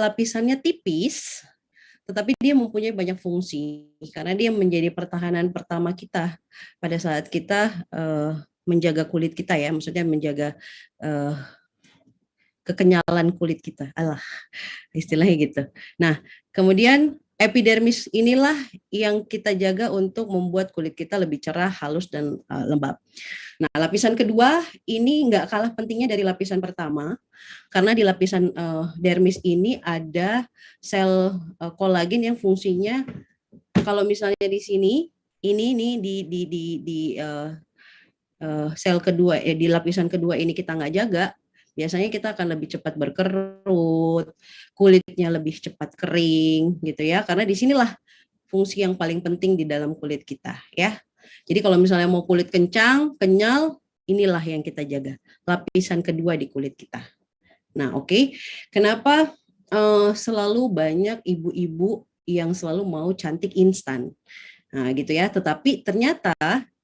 lapisannya tipis, tetapi dia mempunyai banyak fungsi karena dia menjadi pertahanan pertama kita pada saat kita menjaga kulit kita ya, maksudnya menjaga kekenyalan kulit kita. Alah, istilahnya gitu. Nah, kemudian epidermis inilah yang kita jaga untuk membuat kulit kita lebih cerah, halus, dan lembab. Nah, lapisan kedua ini nggak kalah pentingnya dari lapisan pertama, karena di lapisan dermis ini ada sel kolagen yang fungsinya, kalau misalnya di sini, ini nih di sel kedua, di lapisan kedua ini kita nggak jaga, biasanya kita akan lebih cepat berkerut, kulitnya lebih cepat kering gitu ya, karena disinilah fungsi yang paling penting di dalam kulit kita ya. Jadi kalau misalnya mau kulit kencang, kenyal, inilah yang kita jaga, lapisan kedua di kulit kita. Nah oke. Kenapa selalu banyak ibu-ibu yang selalu mau cantik instan? Nah gitu ya, tetapi ternyata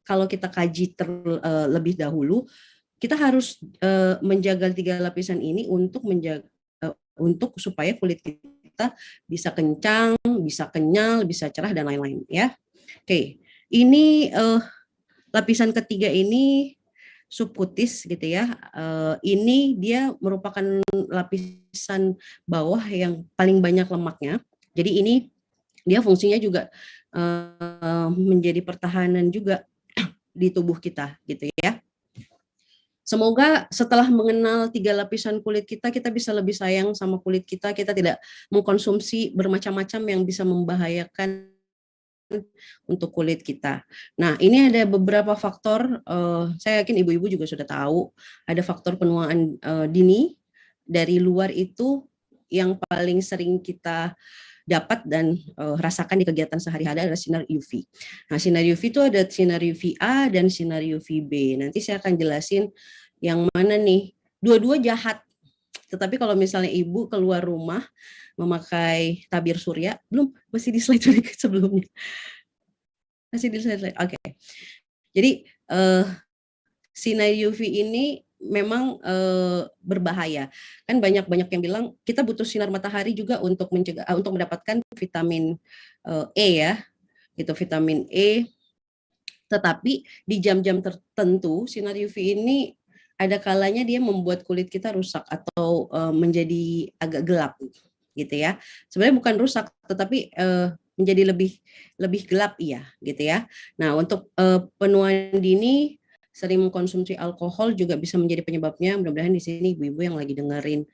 kalau kita kaji terlebih dahulu, kita harus menjaga 3 lapisan ini untuk menjaga untuk supaya kulit kita bisa kencang, bisa kenyal, bisa cerah dan lain-lain ya. Oke, ini lapisan ketiga ini subkutis gitu ya. Ini dia merupakan lapisan bawah yang paling banyak lemaknya. Jadi ini dia fungsinya juga menjadi pertahanan juga di tubuh kita gitu ya. Semoga setelah mengenal 3 lapisan kulit kita, kita bisa lebih sayang sama kulit kita, kita tidak mengkonsumsi bermacam-macam yang bisa membahayakan untuk kulit kita. Nah, ini ada beberapa faktor, saya yakin ibu-ibu juga sudah tahu, ada faktor penuaan dini, dari luar itu yang paling sering kita dapat dan rasakan di kegiatan sehari-hari adalah sinar UV. Nah, sinar UV itu ada sinar UVA dan sinar UVB. Nanti saya akan jelasin yang mana nih. Dua-dua jahat. Tetapi kalau misalnya ibu keluar rumah memakai tabir surya, belum, masih di slide sebelumnya. Masih di slide. Oke. Jadi sinar UV ini memang berbahaya. Kan banyak yang bilang kita butuh sinar matahari juga untuk mencegah untuk mendapatkan vitamin E ya. Gitu, vitamin E. Tetapi di jam-jam tertentu sinar UV ini ada kalanya dia membuat kulit kita rusak atau menjadi agak gelap gitu ya. Sebenarnya bukan rusak tetapi menjadi lebih gelap iya gitu ya. Nah, untuk penuaan dini sering mengkonsumsi alkohol juga bisa menjadi penyebabnya. Mudah-mudahan di sini ibu-ibu yang lagi dengerin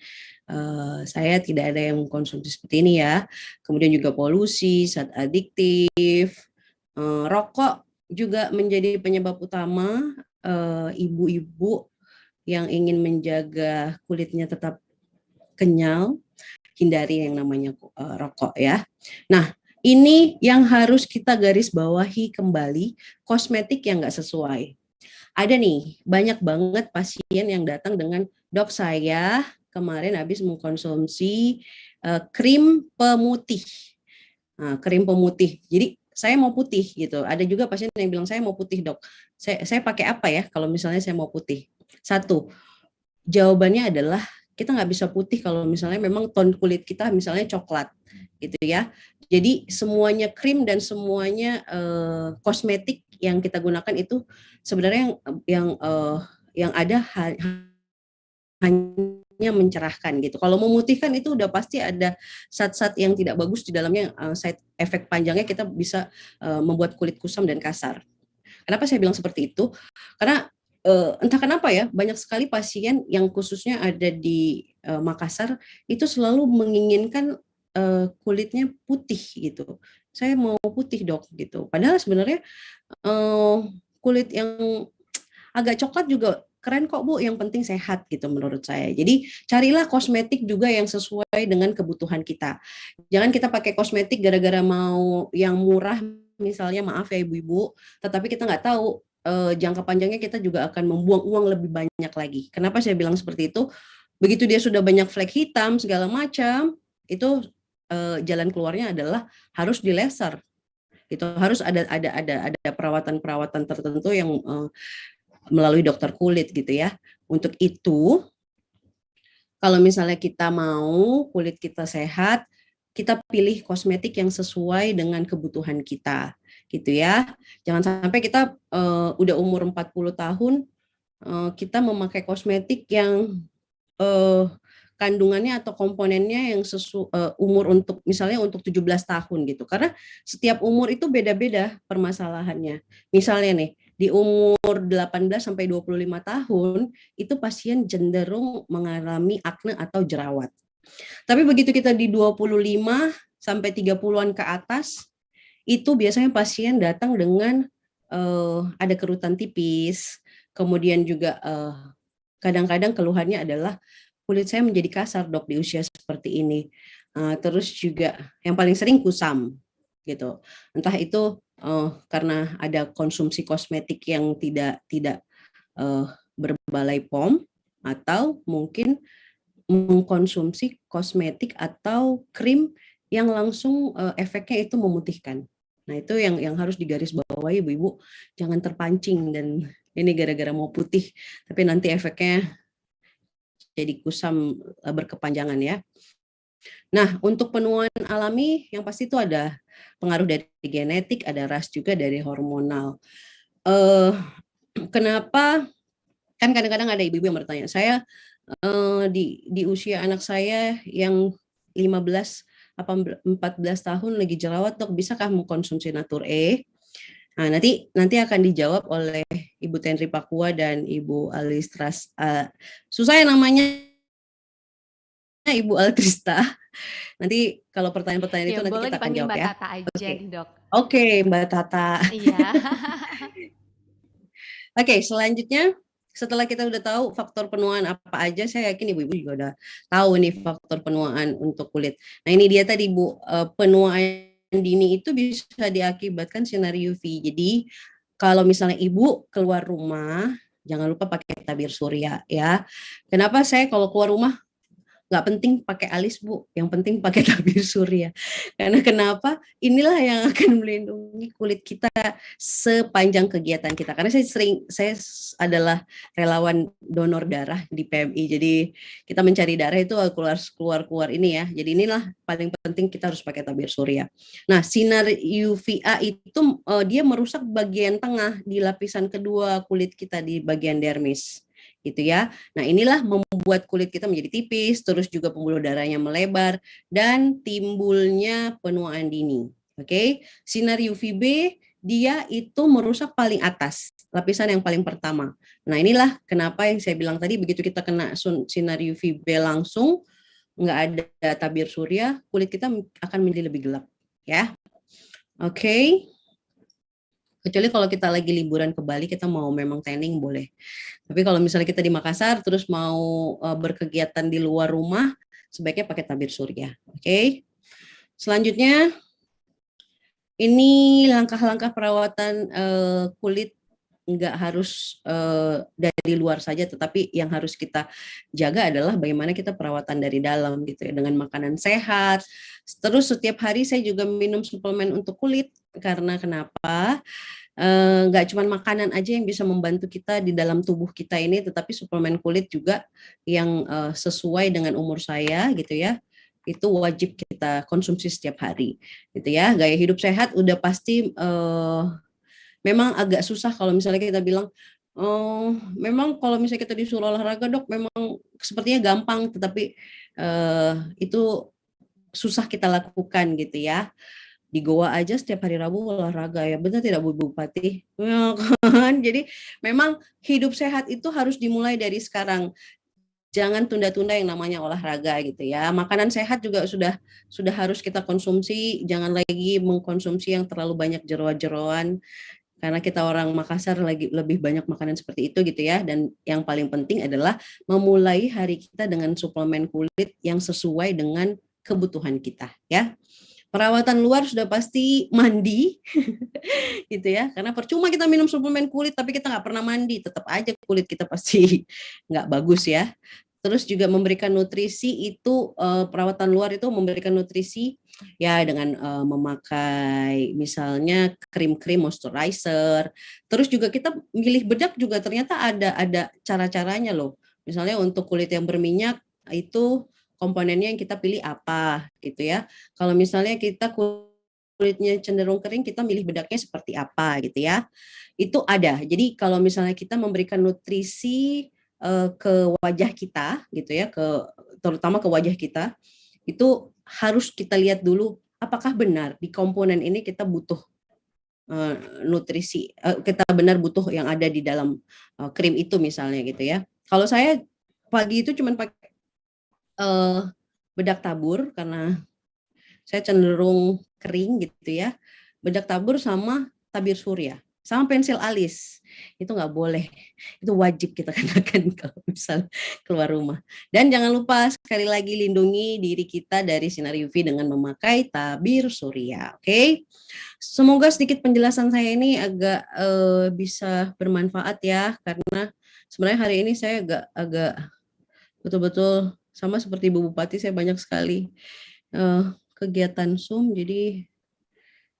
saya tidak ada yang mengkonsumsi seperti ini ya. Kemudian juga polusi, zat adiktif, rokok juga menjadi penyebab utama ibu-ibu yang ingin menjaga kulitnya tetap kenyal, hindari yang namanya rokok ya. Nah, ini yang harus kita garis bawahi kembali, kosmetik yang nggak sesuai. Ada nih, banyak banget pasien yang datang dengan, dok saya kemarin habis mengkonsumsi krim pemutih. Nah, krim pemutih. Jadi saya mau putih gitu. Ada juga pasien yang bilang saya mau putih dok. Saya pakai apa ya kalau misalnya saya mau putih? Satu, jawabannya adalah kita nggak bisa putih kalau misalnya memang tone kulit kita misalnya coklat gitu ya. Jadi semuanya krim dan semuanya kosmetik yang kita gunakan itu sebenarnya yang ada hanya mencerahkan gitu. Kalau memutihkan itu udah pasti ada zat-zat yang tidak bagus di dalamnya, side efek panjangnya kita bisa membuat kulit kusam dan kasar. Kenapa saya bilang seperti itu? Karena entah kenapa ya, banyak sekali pasien yang khususnya ada di Makassar itu selalu menginginkan kulitnya putih gitu. Saya mau putih dok gitu. Padahal sebenarnya kulit yang agak coklat juga keren kok Bu, yang penting sehat gitu menurut saya. Jadi carilah kosmetik juga yang sesuai dengan kebutuhan kita. Jangan kita pakai kosmetik gara-gara mau yang murah, misalnya maaf ya ibu-ibu, tetapi kita nggak tahu jangka panjangnya kita juga akan membuang uang lebih banyak lagi. Kenapa saya bilang seperti itu? Begitu dia sudah banyak flek hitam segala macam, itu jalan keluarnya adalah harus di laser. Itu harus ada perawatan-perawatan tertentu yang melalui dokter kulit gitu ya. Untuk itu, kalau misalnya kita mau kulit kita sehat, kita pilih kosmetik yang sesuai dengan kebutuhan kita gitu ya. Jangan sampai kita udah umur 40 tahun kita memakai kosmetik yang kandungannya atau komponennya yang umur untuk misalnya untuk 17 tahun gitu. Karena setiap umur itu beda-beda permasalahannya. Misalnya nih, di umur 18 sampai 25 tahun itu pasien cenderung mengalami akne atau jerawat. Tapi begitu kita di 25 sampai 30-an ke atas, itu biasanya pasien datang dengan ada kerutan tipis, kemudian juga kadang-kadang keluhannya adalah kulit saya menjadi kasar dok di usia seperti ini. Terus juga yang paling sering kusam gitu. Entah itu karena ada konsumsi kosmetik yang tidak berbalai POM atau mungkin mengkonsumsi kosmetik atau krim yang langsung efeknya itu memutihkan. Nah itu yang harus digarisbawahi ibu-ibu, jangan terpancing dan ini gara-gara mau putih tapi nanti efeknya jadi kusam berkepanjangan ya. Nah untuk penuaan alami yang pasti itu ada pengaruh dari genetik, ada ras juga dari hormonal. Kenapa? Kan kadang-kadang ada ibu-ibu yang bertanya, saya di usia anak saya yang 15 14 tahun lagi jerawat dok, bisakah mengkonsumsi Natur E? Nah, nanti akan dijawab oleh Ibu Tenri Pakua dan Ibu Alistras. Susah ya namanya, Ibu Altrista. Nanti kalau pertanyaan-pertanyaan itu nanti kita akan jawab Mbak ya. Tata aja nih dok. Oke, Mbak Tata. Iya. Oke, selanjutnya setelah kita udah tahu faktor penuaan apa aja, saya yakin ibu-ibu juga udah tahu nih faktor penuaan untuk kulit. Nah ini dia tadi Bu, penuaan dini itu bisa diakibatkan sinar UV. Jadi kalau misalnya ibu keluar rumah, jangan lupa pakai tabir surya ya. Kenapa saya kalau keluar rumah nggak penting pakai alis Bu, yang penting pakai tabir surya. Karena kenapa? Inilah yang akan melindungi kulit kita sepanjang kegiatan kita. Karena saya adalah relawan donor darah di PMI. Jadi kita mencari darah itu keluar ini ya. Jadi inilah paling penting kita harus pakai tabir surya. Nah, sinar UVA itu dia merusak bagian tengah di lapisan kedua kulit kita di bagian dermis. Gitu ya. Nah, inilah membuat kulit kita menjadi tipis, terus juga pembuluh darahnya melebar dan timbulnya penuaan dini. Oke. Sinar UVB dia itu merusak paling atas, lapisan yang paling pertama. Nah, inilah kenapa yang saya bilang tadi begitu kita kena sinar UVB langsung nggak ada tabir surya, kulit kita akan menjadi lebih gelap, ya. Oke. Kecuali kalau kita lagi liburan ke Bali, kita mau memang tanning boleh. Tapi kalau misalnya kita di Makassar, terus mau berkegiatan di luar rumah, sebaiknya pakai tabir surya. Oke. Selanjutnya, ini langkah-langkah perawatan kulit nggak harus dari luar saja, tetapi yang harus kita jaga adalah bagaimana kita perawatan dari dalam gitu ya, dengan makanan sehat. Terus setiap hari saya juga minum suplemen untuk kulit. Karena kenapa? Nggak cuma makanan aja yang bisa membantu kita di dalam tubuh kita ini, tetapi suplemen kulit juga yang sesuai dengan umur saya gitu ya, itu wajib kita konsumsi setiap hari gitu ya. Gaya hidup sehat udah pasti memang agak susah kalau misalnya kita bilang, oh, memang kalau misalnya kita disuruh olahraga dok, memang sepertinya gampang, tetapi itu susah kita lakukan gitu ya. Di Goa aja setiap hari Rabu olahraga ya, benar tidak Bu Bupati? Ya kan? Jadi memang hidup sehat itu harus dimulai dari sekarang. Jangan tunda-tunda yang namanya olahraga gitu ya. Makanan sehat juga sudah harus kita konsumsi, jangan lagi mengkonsumsi yang terlalu banyak jeroan-jeroan karena kita orang Makassar lagi lebih banyak makanan seperti itu gitu ya. Dan yang paling penting adalah memulai hari kita dengan suplemen kulit yang sesuai dengan kebutuhan kita ya. Perawatan luar sudah pasti mandi gitu ya, karena percuma kita minum suplemen kulit tapi kita nggak pernah mandi, tetap aja kulit kita pasti nggak bagus ya. Terus juga memberikan nutrisi itu, perawatan luar itu memberikan nutrisi ya dengan memakai misalnya krim-krim moisturizer. Terus juga kita milih bedak juga ternyata ada cara-caranya loh. Misalnya untuk kulit yang berminyak itu komponennya yang kita pilih apa gitu ya. Kalau misalnya kita kulitnya cenderung kering, kita milih bedaknya seperti apa gitu ya. Itu ada. Jadi kalau misalnya kita memberikan nutrisi ke wajah kita gitu ya, terutama ke wajah kita, itu harus kita lihat dulu apakah benar di komponen ini kita butuh nutrisi, kita benar butuh yang ada di dalam krim itu misalnya gitu ya. Kalau saya pagi itu cuma pakai bedak tabur karena saya cenderung kering gitu ya. Bedak tabur sama tabir surya, sama pensil alis. Itu nggak boleh, itu wajib kita kenakan kalau misal keluar rumah. Dan jangan lupa sekali lagi lindungi diri kita dari sinar UV dengan memakai tabir surya. Oke? Semoga sedikit penjelasan saya ini agak bisa bermanfaat ya, karena sebenarnya hari ini saya agak betul-betul sama seperti Bu Bupati, saya banyak sekali kegiatan Zoom, jadi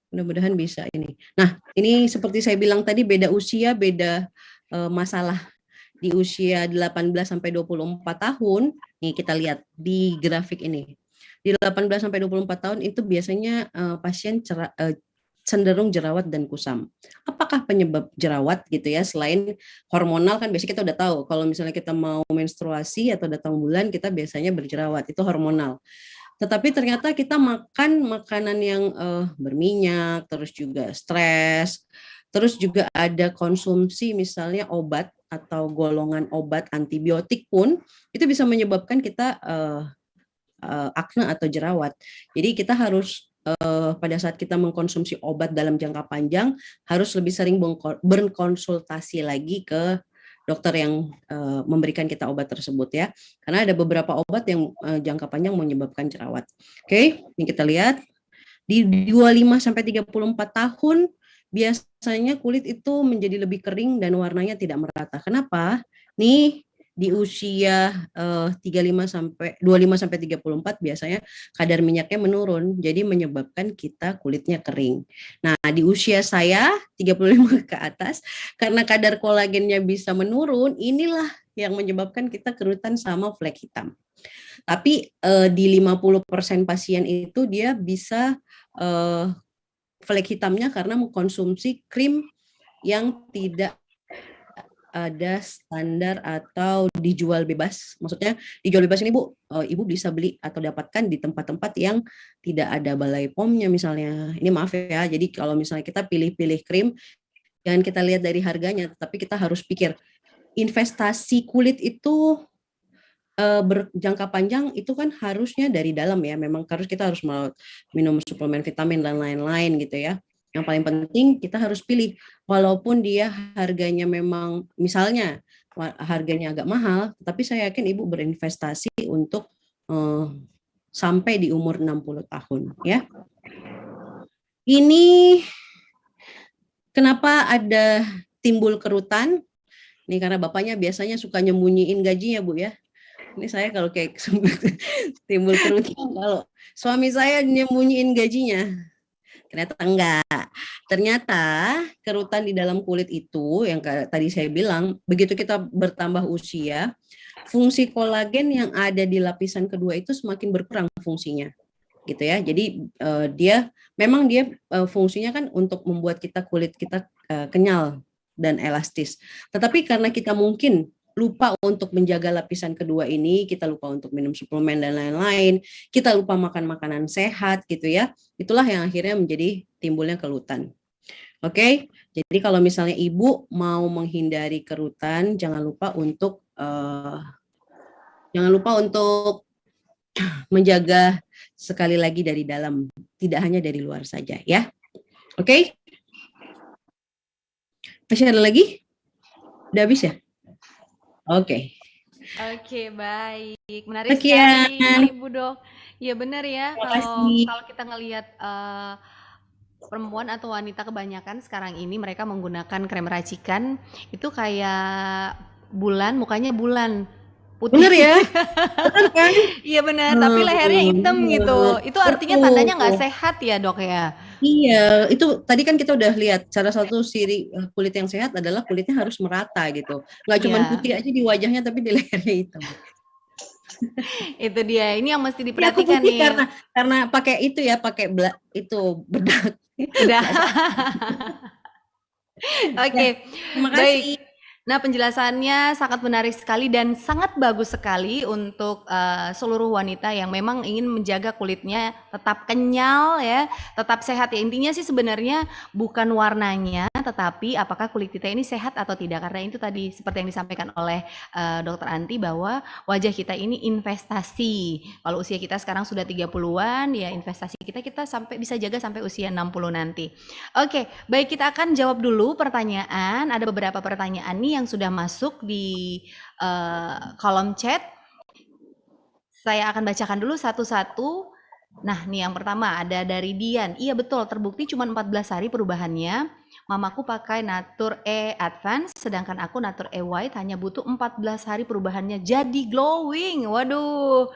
mudah-mudahan bisa ini. Nah, ini seperti saya bilang tadi, beda usia, beda masalah. Di usia 18 sampai 24 tahun, nih kita lihat di grafik ini. Di 18 sampai 24 tahun itu biasanya pasien cenderung jerawat dan kusam. Apakah penyebab jerawat gitu ya, selain hormonal kan biasanya kita udah tahu kalau misalnya kita mau menstruasi atau datang bulan kita biasanya berjerawat, itu hormonal. Tetapi ternyata kita makan makanan yang berminyak, terus juga stres, terus juga ada konsumsi misalnya obat atau golongan obat antibiotik pun itu bisa menyebabkan kita akne atau jerawat. Jadi kita harus pada saat kita mengkonsumsi obat dalam jangka panjang harus lebih sering berkonsultasi lagi ke dokter yang memberikan kita obat tersebut ya, karena ada beberapa obat yang jangka panjang menyebabkan jerawat. Oke, ini kita lihat di 25 sampai 34 tahun biasanya kulit itu menjadi lebih kering dan warnanya tidak merata. Kenapa? Nih di usia 25 sampai 34 biasanya kadar minyaknya menurun, jadi menyebabkan kita kulitnya kering. Nah, di usia saya 35 ke atas karena kadar kolagennya bisa menurun, inilah yang menyebabkan kita kerutan sama flek hitam. Tapi di 50% pasien itu dia bisa flek hitamnya karena mengkonsumsi krim yang tidak ada standar atau dijual bebas. Maksudnya dijual bebas ini Bu, Ibu bisa beli atau dapatkan di tempat-tempat yang tidak ada balai POM-nya misalnya. Ini maaf ya, jadi kalau misalnya kita pilih-pilih krim, jangan kita lihat dari harganya, tapi kita harus pikir, investasi kulit itu berjangka panjang itu kan harusnya dari dalam ya, memang kita harus minum suplemen vitamin dan lain-lain gitu ya. Yang paling penting kita harus pilih, walaupun dia harganya memang misalnya harganya agak mahal, tapi saya yakin Ibu berinvestasi untuk sampai di umur 60 tahun ya. Ini kenapa ada timbul kerutan? Ini karena bapaknya biasanya suka nyembunyiin gajinya Bu ya. Ini saya kalau kayak timbul kerutan kalau suami saya nyembunyiin gajinya. Ternyata enggak. Ternyata kerutan di dalam kulit itu yang tadi saya bilang, begitu kita bertambah usia, fungsi kolagen yang ada di lapisan kedua itu semakin berkurang fungsinya. Gitu ya. Jadi dia fungsinya kan untuk membuat kulit kita kenyal dan elastis. Tetapi karena kita mungkin lupa untuk menjaga lapisan kedua ini, kita lupa untuk minum suplemen dan lain-lain, kita lupa makan makanan sehat gitu ya. Itulah yang akhirnya menjadi timbulnya kerutan. Oke, jadi kalau misalnya ibu mau menghindari kerutan, jangan lupa untuk menjaga sekali lagi dari dalam, tidak hanya dari luar saja ya. Oke? Masih ada lagi? Udah habis ya? Oke. Oke, baik. Menarik Sekian. sekali Ibu Dok. Ya benar ya, Terima kasih. kalau kita ngelihat perempuan atau wanita kebanyakan sekarang ini mereka menggunakan krem racikan itu kayak bulan, mukanya bulan. Putih. Bener ya? Bener kan? Iya benar, tapi lehernya hitam gitu. Itu artinya tandanya nggak sehat ya Dok ya? Iya, itu tadi kan kita udah lihat salah satu ciri kulit yang sehat adalah kulitnya harus merata gitu. Nggak cuma putih aja di wajahnya tapi di lehernya hitam. Itu dia, ini yang mesti Ya, aku diperhatikan putih nih. karena pakai itu ya, pakai bedak. Udah. Oke, Terima baik. kasih. Nah, penjelasannya sangat menarik sekali dan sangat bagus sekali untuk seluruh wanita yang memang ingin menjaga kulitnya tetap kenyal ya, tetap sehat ya. Intinya sih sebenarnya bukan warnanya, tetapi apakah kulit kita ini sehat atau tidak. Karena itu tadi seperti yang disampaikan oleh Dr. Anti bahwa wajah kita ini investasi. Kalau usia kita sekarang sudah 30-an, ya investasi kita sampai bisa jaga sampai usia 60 nanti. Oke, baik, kita akan jawab dulu pertanyaan. Ada beberapa pertanyaan nih yang sudah masuk di kolom chat. Saya akan bacakan dulu satu-satu. Nah, nih yang pertama ada dari Dian. Iya betul, terbukti cuma 14 hari perubahannya. Mamaku pakai Natur E Advance, sedangkan aku Natur E White hanya butuh 14 hari perubahannya jadi glowing. Waduh.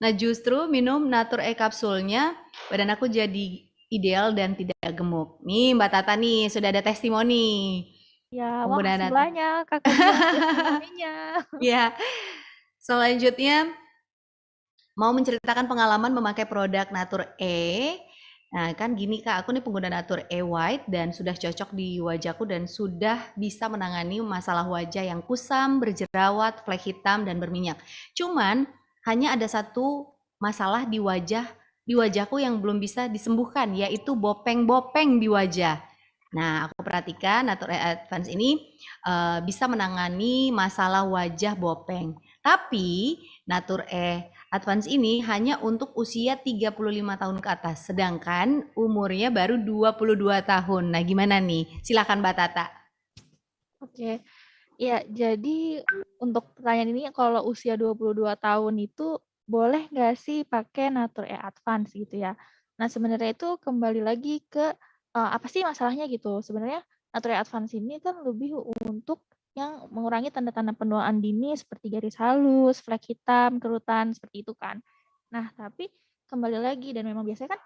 Nah, justru minum Natur E kapsulnya, badan aku jadi ideal dan tidak gemuk. Nih Mbak Tata nih, sudah ada testimoni. Ya, makasih banyak Kakak testimoninya. Ya, selanjutnya mau menceritakan pengalaman memakai produk Natur E. Nah, kan gini Kak, aku nih pengguna Natur E White dan sudah cocok di wajahku dan sudah bisa menangani masalah wajah yang kusam, berjerawat, flek hitam, dan berminyak. Cuman, hanya ada satu masalah di wajahku yang belum bisa disembuhkan, yaitu bopeng-bopeng di wajah. Nah, aku perhatikan Natur E Advance ini bisa menangani masalah wajah bopeng. Tapi Natur E Advance ini hanya untuk usia 35 tahun ke atas, sedangkan umurnya baru 22 tahun. Nah, gimana nih? Silakan Mbak Tata. Oke. Ya, jadi untuk pertanyaan ini kalau usia 22 tahun itu boleh nggak sih pakai Natur E Advance gitu ya? Nah, sebenarnya itu kembali lagi ke apa sih masalahnya gitu. Sebenarnya Natur E Advance ini kan lebih untuk yang mengurangi tanda-tanda penuaan dini seperti garis halus, flek hitam, kerutan, seperti itu kan. Nah, tapi kembali lagi dan memang biasanya kan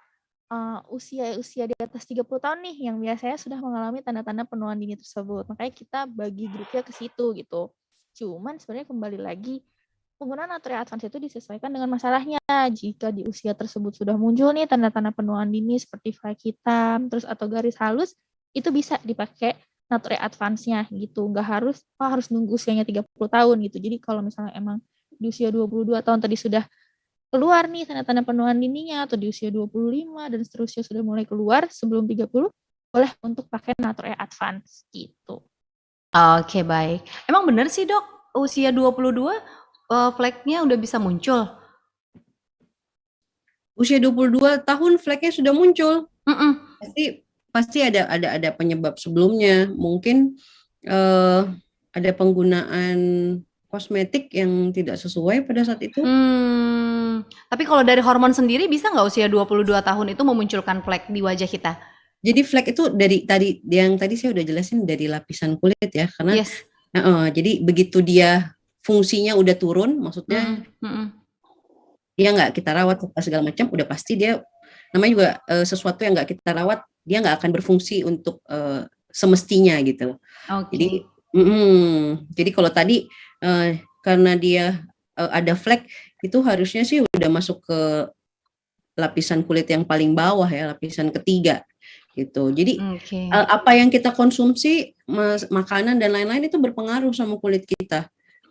usia di atas 30 tahun nih yang biasanya sudah mengalami tanda-tanda penuaan dini tersebut. Makanya kita bagi grupnya ke situ gitu. Cuman sebenarnya kembali lagi penggunaan Natur E Advance itu disesuaikan dengan masalahnya. Jika di usia tersebut sudah muncul nih tanda-tanda penuaan dini seperti flek hitam, terus atau garis halus, itu bisa dipakai Natur E Advance-nya gitu. Nggak harus nunggu usianya 30 tahun gitu. Jadi kalau misalnya emang di usia 22 tahun tadi sudah keluar nih tanda-tanda penuaan dininya atau di usia 25 dan seterusnya sudah mulai keluar sebelum 30, boleh untuk pakai Natur E Advance gitu. Oke, baik. Emang benar sih Dok, usia 22 fleknya udah bisa muncul? Usia 22 tahun fleknya sudah muncul. Pasti ada penyebab sebelumnya. Mungkin ada penggunaan kosmetik yang tidak sesuai pada saat itu. Tapi kalau dari hormon sendiri bisa nggak usia 22 tahun itu memunculkan flek di wajah kita? Jadi flek itu dari tadi saya udah jelasin dari lapisan kulit ya, karena jadi begitu dia fungsinya udah turun, maksudnya dia nggak kita rawat segala macam, udah pasti dia namanya juga sesuatu yang nggak kita rawat dia nggak akan berfungsi untuk semestinya gitu. Jadi, jadi kalau tadi karena dia ada flek, itu harusnya sih udah masuk ke lapisan kulit yang paling bawah ya, lapisan ketiga gitu. Jadi apa yang kita konsumsi, makanan dan lain-lain itu berpengaruh sama kulit kita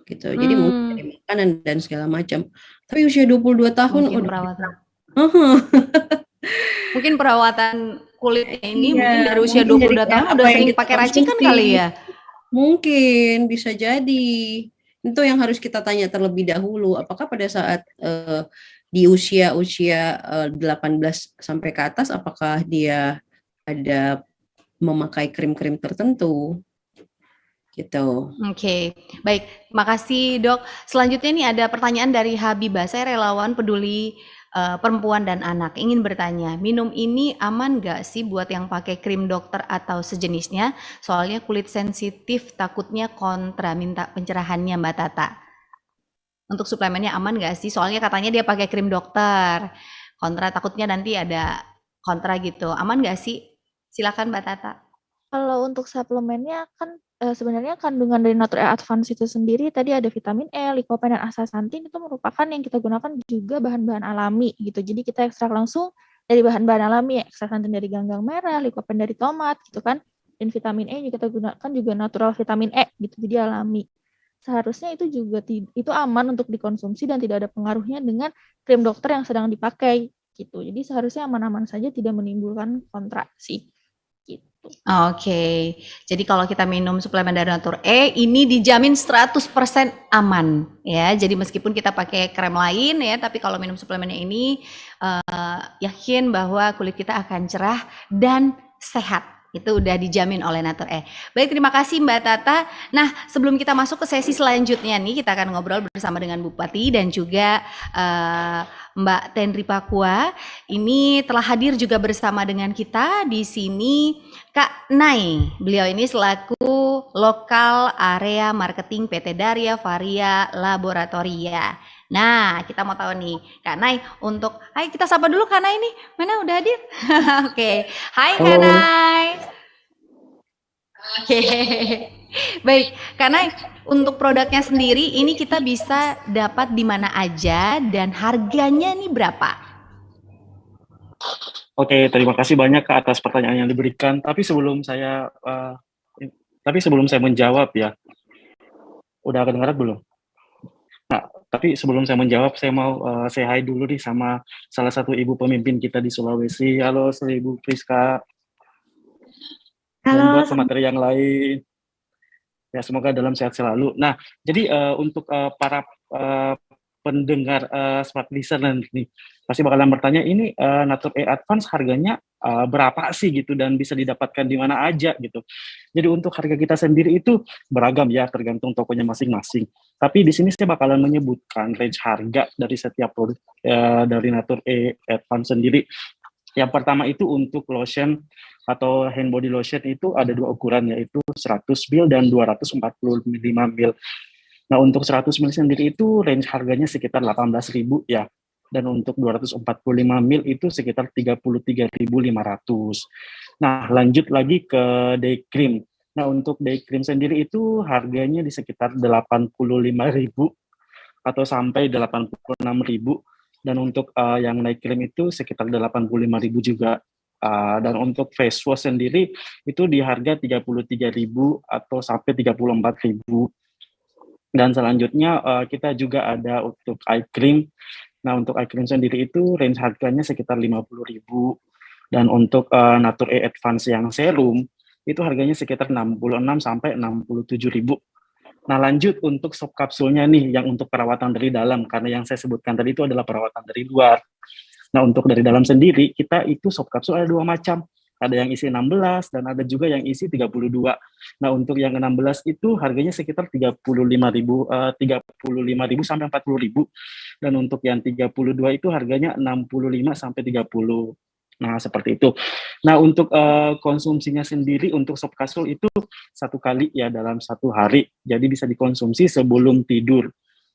gitu. Jadi mungkin dari makanan dan segala macam. Tapi usia 22 tahun mungkin udah perawatan. Uh-huh. Mungkin perawatan kulitnya ini Iya, mungkin dari usia mungkin 22 dari tahun apa udah yang sering kita pakai racikan konsumsi. kali ya? Mungkin bisa jadi. Itu yang harus kita tanya terlebih dahulu. Apakah pada saat di usia 18 sampai ke atas, apakah dia ada memakai krim-krim tertentu? Gitu. Oke, baik. Makasih dok. Selanjutnya nih ada pertanyaan dari Habibah. Saya relawan peduli perempuan dan anak. Ingin bertanya, minum ini aman nggak sih buat yang pakai krim dokter atau sejenisnya? Soalnya kulit sensitif, takutnya kontra, minta pencerahannya Mbak Tata. Untuk suplemennya aman nggak sih? Soalnya katanya dia pakai krim dokter. Kontra, takutnya nanti ada kontra gitu. Aman nggak sih? Silakan Mbak Tata. Kalau untuk suplemennya kan sebenarnya kandungan dari Nature Advance itu sendiri tadi ada vitamin E, lycopene, dan astaxanthin itu merupakan yang kita gunakan juga bahan-bahan alami gitu. Jadi kita ekstrak langsung dari bahan-bahan alami, astaxanthin dari ganggang merah, lycopene dari tomat gitu kan. Dan vitamin E juga kita gunakan juga natural vitamin E gitu, jadi alami. Seharusnya itu juga itu aman untuk dikonsumsi dan tidak ada pengaruhnya dengan krim dokter yang sedang dipakai gitu. Jadi seharusnya aman-aman saja, tidak menimbulkan kontraksi. Oke, jadi kalau kita minum suplemen dari Nature E ini dijamin 100% aman ya. Jadi meskipun kita pakai krem lain ya, tapi kalau minum suplemennya ini yakin bahwa kulit kita akan cerah dan sehat. Itu udah dijamin oleh Nature E. Baik, terima kasih Mbak Tata. Nah, sebelum kita masuk ke sesi selanjutnya nih, kita akan ngobrol bersama dengan Bupati dan juga Mbak Tendri Pakua. Ini telah hadir juga bersama dengan kita di sini Kak Nai. Beliau ini selaku Lokal Area Marketing PT Daria Varia Laboratoria. Nah, kita mau tahu nih, Kak Nai, untuk, hai kita sapa dulu Kak Nai nih, mana udah hadir? Oke, hai Kak Nai. Oke, baik, Kak Nai, untuk produknya sendiri ini kita bisa dapat di mana aja dan harganya nih berapa? Oke, terima kasih banyak Kak atas pertanyaan yang diberikan. Tapi sebelum saya menjawab ya, udah kedengaran belum? Nah, tapi sebelum saya menjawab, saya mau say hi dulu nih sama salah satu ibu pemimpin kita di Sulawesi. Halo, Ibu Priska. Dan buat pemateri yang lain, ya semoga dalam sehat selalu. Nah, jadi untuk para pendengar Smart Listener nih, pasti bakalan bertanya, ini Nature E Advance harganya berapa sih gitu, dan bisa didapatkan di mana aja gitu. Jadi untuk harga kita sendiri itu beragam ya, tergantung tokonya masing-masing. Tapi di sini saya bakalan menyebutkan range harga dari setiap produk dari Nature E Advance sendiri. Yang pertama itu untuk lotion atau hand body lotion itu ada dua ukuran, yaitu 100 ml dan 245 ml. Nah, untuk 100 ml sendiri itu range harganya sekitar 18.000 ya. Dan untuk 245 ml itu sekitar 33.500. Nah, lanjut lagi ke day cream. Nah, untuk day cream sendiri itu harganya di sekitar 85.000 atau sampai 86.000. Dan untuk yang night cream itu sekitar 85.000 juga. Dan untuk face wash sendiri itu di harga 33.000 atau sampai 34.000. Dan selanjutnya kita juga ada untuk eye cream. Nah, untuk eye cream sendiri itu range harganya sekitar 50.000. Dan untuk Nature E Advance yang serum itu harganya sekitar 66 sampai 67.000. Nah, lanjut untuk sop kapsulnya nih, yang untuk perawatan dari dalam, karena yang saya sebutkan tadi itu adalah perawatan dari luar. Nah, untuk dari dalam sendiri, kita itu sop kapsul ada dua macam. Ada yang isi 16 dan ada juga yang isi 32. Nah, untuk yang 16 itu harganya sekitar 35.000 sampai 40.000. Dan untuk yang 32 itu harganya 65 sampai 30. Nah, seperti itu. Nah, untuk konsumsinya sendiri untuk sop kapsul itu 1 kali ya dalam 1 hari. Jadi bisa dikonsumsi sebelum tidur.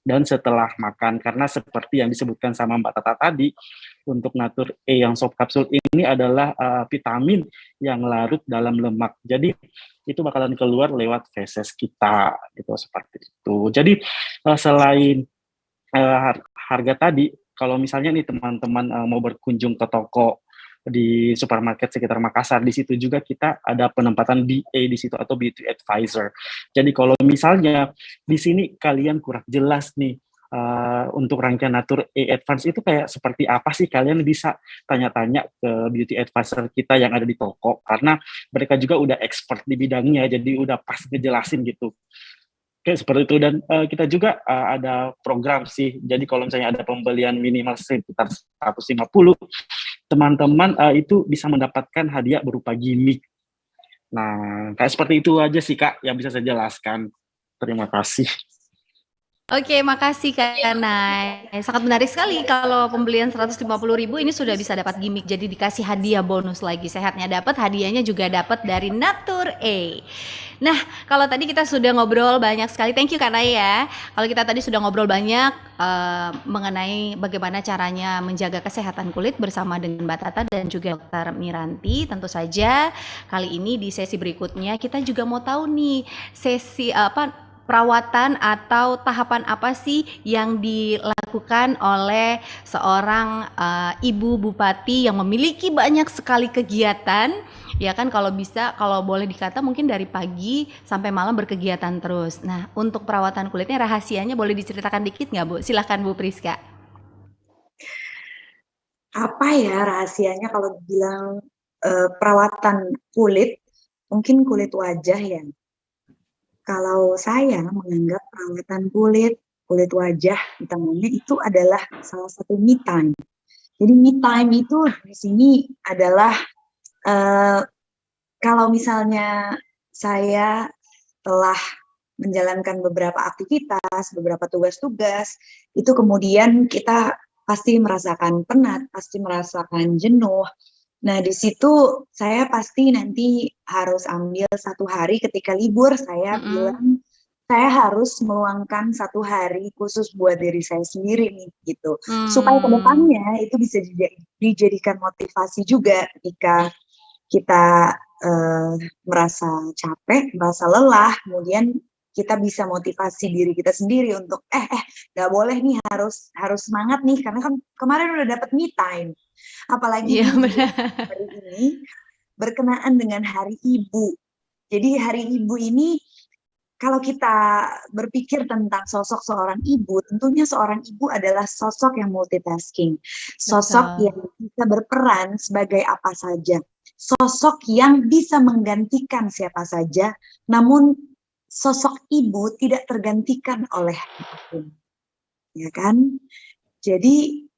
dan setelah makan. Karena seperti yang disebutkan sama Mbak Tata tadi, untuk Natur E yang soft kapsul ini adalah vitamin yang larut dalam lemak. Jadi itu bakalan keluar lewat feses kita, gitu, seperti itu. Jadi selain harga tadi, kalau misalnya nih teman-teman mau berkunjung ke toko di supermarket sekitar Makassar, di situ juga kita ada penempatan BA di situ atau beauty advisor. Jadi kalau misalnya di sini kalian kurang jelas nih untuk rangkaian Natur E Advance itu kayak seperti apa sih, kalian bisa tanya-tanya ke beauty advisor kita yang ada di toko, karena mereka juga udah expert di bidangnya, jadi udah pas ngejelasin gitu. Oke, seperti itu. Dan kita juga ada program sih, jadi kalau misalnya ada pembelian minimal sekitar 150, teman-teman itu bisa mendapatkan hadiah berupa gimmick. Nah, kayak seperti itu aja sih Kak yang bisa saya jelaskan. Terima kasih. Oke, makasih Kak Yanai. Sangat menarik sekali kalau pembelian 150.000 ini sudah bisa dapat gimmick, jadi dikasih hadiah bonus lagi. Sehatnya dapat, hadiahnya juga dapat dari Natur E. Nah, kalau tadi kita sudah ngobrol banyak sekali, thank you Kak Nai ya. Kalau kita tadi sudah ngobrol banyak mengenai bagaimana caranya menjaga kesehatan kulit bersama dengan Mbak Tata dan juga Dr. Miranti. Tentu saja kali ini di sesi berikutnya kita juga mau tahu nih sesi perawatan atau tahapan apa sih yang dilakukan oleh seorang ibu bupati yang memiliki banyak sekali kegiatan, ya kan, kalau bisa, kalau boleh dikata mungkin dari pagi sampai malam berkegiatan terus. Nah, untuk perawatan kulitnya rahasianya boleh diceritakan dikit nggak Bu? Silahkan Bu Priska. Apa ya rahasianya kalau dibilang perawatan kulit, mungkin kulit wajah ya. Kalau saya menganggap perawatan kulit wajah utamanya itu adalah salah satu me time. Jadi me time itu di sini adalah kalau misalnya saya telah menjalankan beberapa aktivitas, beberapa tugas-tugas, itu kemudian kita pasti merasakan penat, pasti merasakan jenuh. Nah, di situ saya pasti nanti harus ambil 1 hari ketika libur, saya bilang saya harus meluangkan 1 hari khusus buat diri saya sendiri nih, gitu. Supaya ke depannya itu bisa dijadikan motivasi juga ketika kita merasa capek, merasa lelah, kemudian kita bisa motivasi diri kita sendiri untuk nggak boleh nih, harus semangat nih karena kan kemarin udah dapet me time. Apalagi hari ini berkenaan dengan Hari Ibu. Jadi Hari Ibu ini kalau kita berpikir tentang sosok seorang ibu, tentunya seorang ibu adalah sosok yang multitasking. Sosok yang bisa berperan sebagai apa saja. Sosok yang bisa menggantikan siapa saja, namun sosok ibu tidak tergantikan oleh apapun. Ya kan? Jadi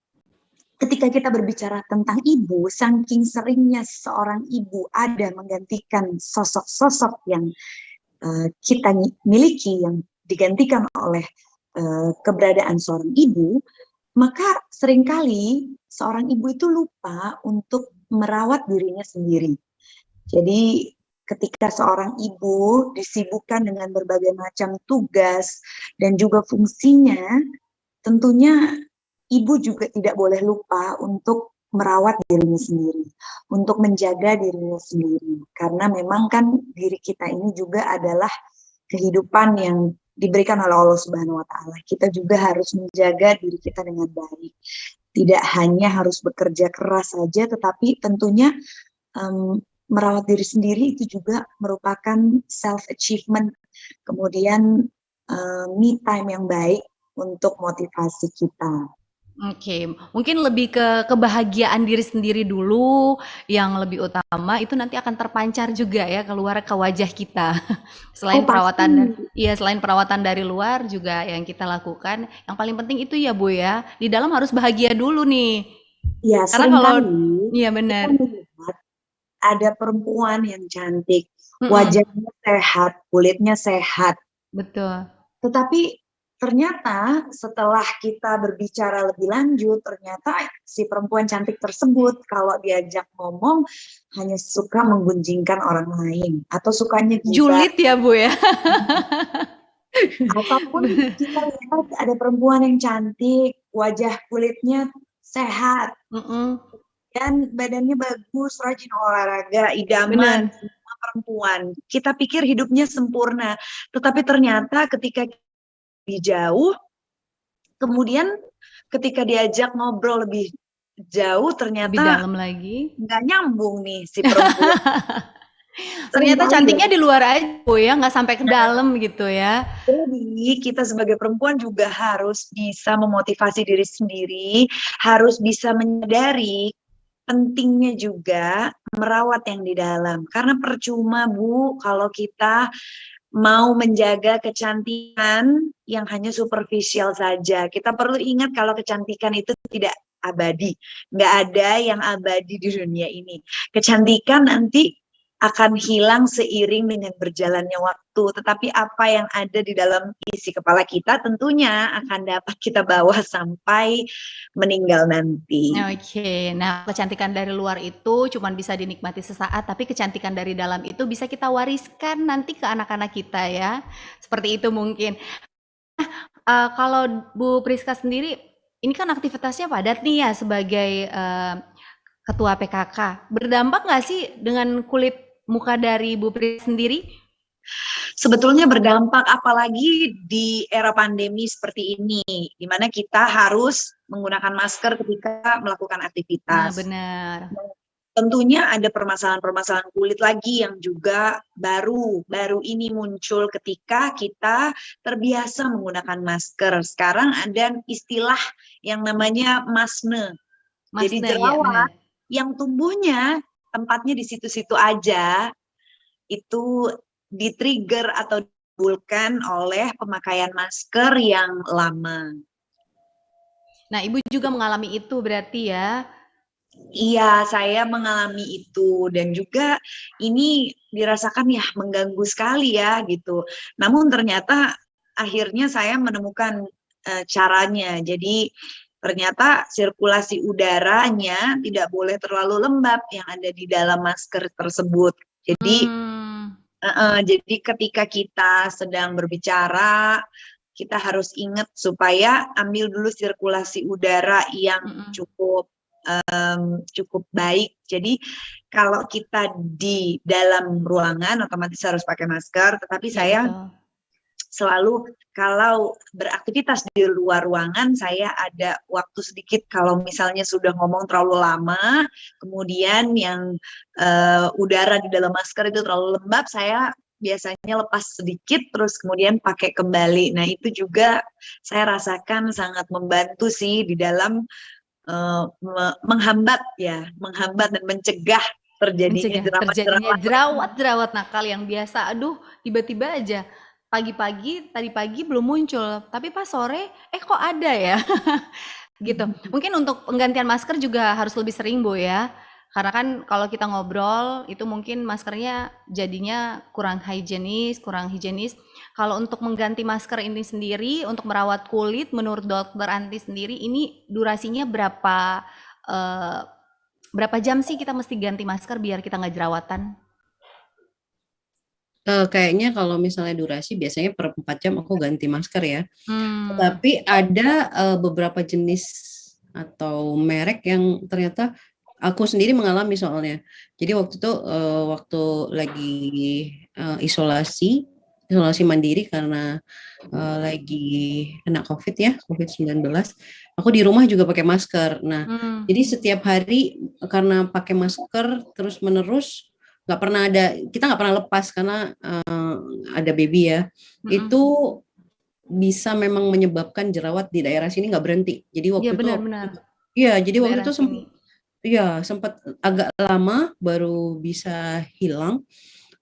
ketika kita berbicara tentang ibu, saking seringnya seorang ibu ada menggantikan sosok-sosok yang kita miliki, yang digantikan oleh keberadaan seorang ibu, maka seringkali seorang ibu itu lupa untuk merawat dirinya sendiri. Jadi ketika seorang ibu disibukkan dengan berbagai macam tugas dan juga fungsinya, tentunya ibu juga tidak boleh lupa untuk merawat dirinya sendiri, untuk menjaga dirinya sendiri. Karena memang kan diri kita ini juga adalah kehidupan yang diberikan oleh Allah Subhanahu wa Ta'ala. Kita juga harus menjaga diri kita dengan baik. Tidak hanya harus bekerja keras saja, tetapi tentunya merawat diri sendiri itu juga merupakan self-achievement. Kemudian me time yang baik untuk motivasi kita. Oke, mungkin lebih ke kebahagiaan diri sendiri dulu yang lebih utama, itu nanti akan terpancar juga ya keluar ke wajah kita. Selain perawatan, selain perawatan dari luar juga yang kita lakukan, yang paling penting itu ya Bu ya, di dalam harus bahagia dulu nih. Iya, karena kalau iya benar. Ada perempuan yang cantik, wajahnya sehat, kulitnya sehat. Betul. Tetapi ternyata setelah kita berbicara lebih lanjut, ternyata si perempuan cantik tersebut kalau diajak ngomong hanya suka menggunjingkan orang lain atau sukanya julid ya Bu ya. Apapun kita lihat ada perempuan yang cantik, wajah kulitnya sehat, Mm-mm. dan badannya bagus, rajin olahraga, Bener. idaman semua perempuan. Kita pikir hidupnya sempurna, tetapi ternyata ketika jauh, kemudian ketika diajak ngobrol lebih jauh, Lebih ternyata dalam lagi. nggak nyambung nih si perempuan. Ternyata Seringkali cantiknya di luar aja, Bu, ya, nggak sampai ke dalam gitu ya. Jadi kita sebagai perempuan juga harus bisa memotivasi diri sendiri, harus bisa menyadari pentingnya juga merawat yang di dalam. Karena percuma, Bu, kalau kita mau menjaga kecantikan yang hanya superficial saja. Kita perlu ingat kalau kecantikan itu tidak abadi. Nggak ada yang abadi di dunia ini. Kecantikan nanti akan hilang seiring dengan berjalannya waktu. Tetapi apa yang ada di dalam isi kepala kita tentunya akan dapat kita bawa sampai meninggal nanti. Oke, nah kecantikan dari luar itu cuman bisa dinikmati sesaat, tapi kecantikan dari dalam itu bisa kita wariskan nanti ke anak-anak kita ya. Seperti itu mungkin. Kalau Bu Priska sendiri, ini kan aktivitasnya padat nih ya sebagai ketua PKK. Berdampak nggak sih dengan kulit muka dari Bu Priska sendiri? Sebetulnya berdampak, apalagi di era pandemi seperti ini, di mana kita harus menggunakan masker ketika melakukan Nah, aktivitas. benar. Tentunya ada permasalahan-permasalahan kulit lagi yang juga baru ini muncul ketika kita terbiasa menggunakan masker. Sekarang ada istilah yang namanya masne. Jadi Masne, ya jerawat benar. yang tumbuhnya tempatnya di situ-situ aja, itu di-trigger atau ditimbulkan oleh pemakaian masker yang lama. Nah, Ibu juga mengalami itu berarti ya? Iya, saya mengalami itu, dan juga ini dirasakan ya mengganggu sekali ya gitu. Namun ternyata akhirnya saya menemukan caranya. Jadi ternyata sirkulasi udaranya tidak boleh terlalu lembab yang ada di dalam masker tersebut. Jadi jadi ketika kita sedang berbicara, kita harus ingat supaya ambil dulu sirkulasi udara yang cukup baik. Jadi kalau kita di dalam ruangan otomatis harus pakai masker, tetapi saya selalu kalau beraktivitas di luar ruangan, saya ada waktu sedikit kalau misalnya sudah ngomong terlalu lama, kemudian yang udara di dalam masker itu terlalu lembab, saya biasanya lepas sedikit terus kemudian pakai kembali. Nah, itu juga saya rasakan sangat membantu sih di dalam menghambat dan mencegah terjadinya jerawat nakal yang biasa. Aduh, tiba-tiba aja tadi pagi belum muncul, tapi pas sore kok ada ya. Gitu. Mungkin untuk penggantian masker juga harus lebih sering, Bu, ya. Karena kan kalau kita ngobrol itu mungkin maskernya jadinya kurang higienis. Kalau untuk mengganti masker ini sendiri untuk merawat kulit, menurut Dokter Anti sendiri ini durasinya berapa jam sih kita mesti ganti masker biar kita nggak jerawatan? Kayaknya kalau misalnya durasi biasanya per 4 jam aku ganti masker ya. Tapi ada beberapa jenis atau merek yang ternyata aku sendiri mengalami soalnya. Jadi waktu itu waktu lagi isolasi mandiri karena lagi kena COVID ya, COVID-19. Aku di rumah juga pakai masker. Nah, jadi setiap hari karena pakai masker terus menerus kita nggak pernah lepas karena ada baby ya. Itu bisa memang menyebabkan jerawat di daerah sini nggak berhenti. Jadi waktu itu jadi waktu itu sempat agak lama baru bisa hilang.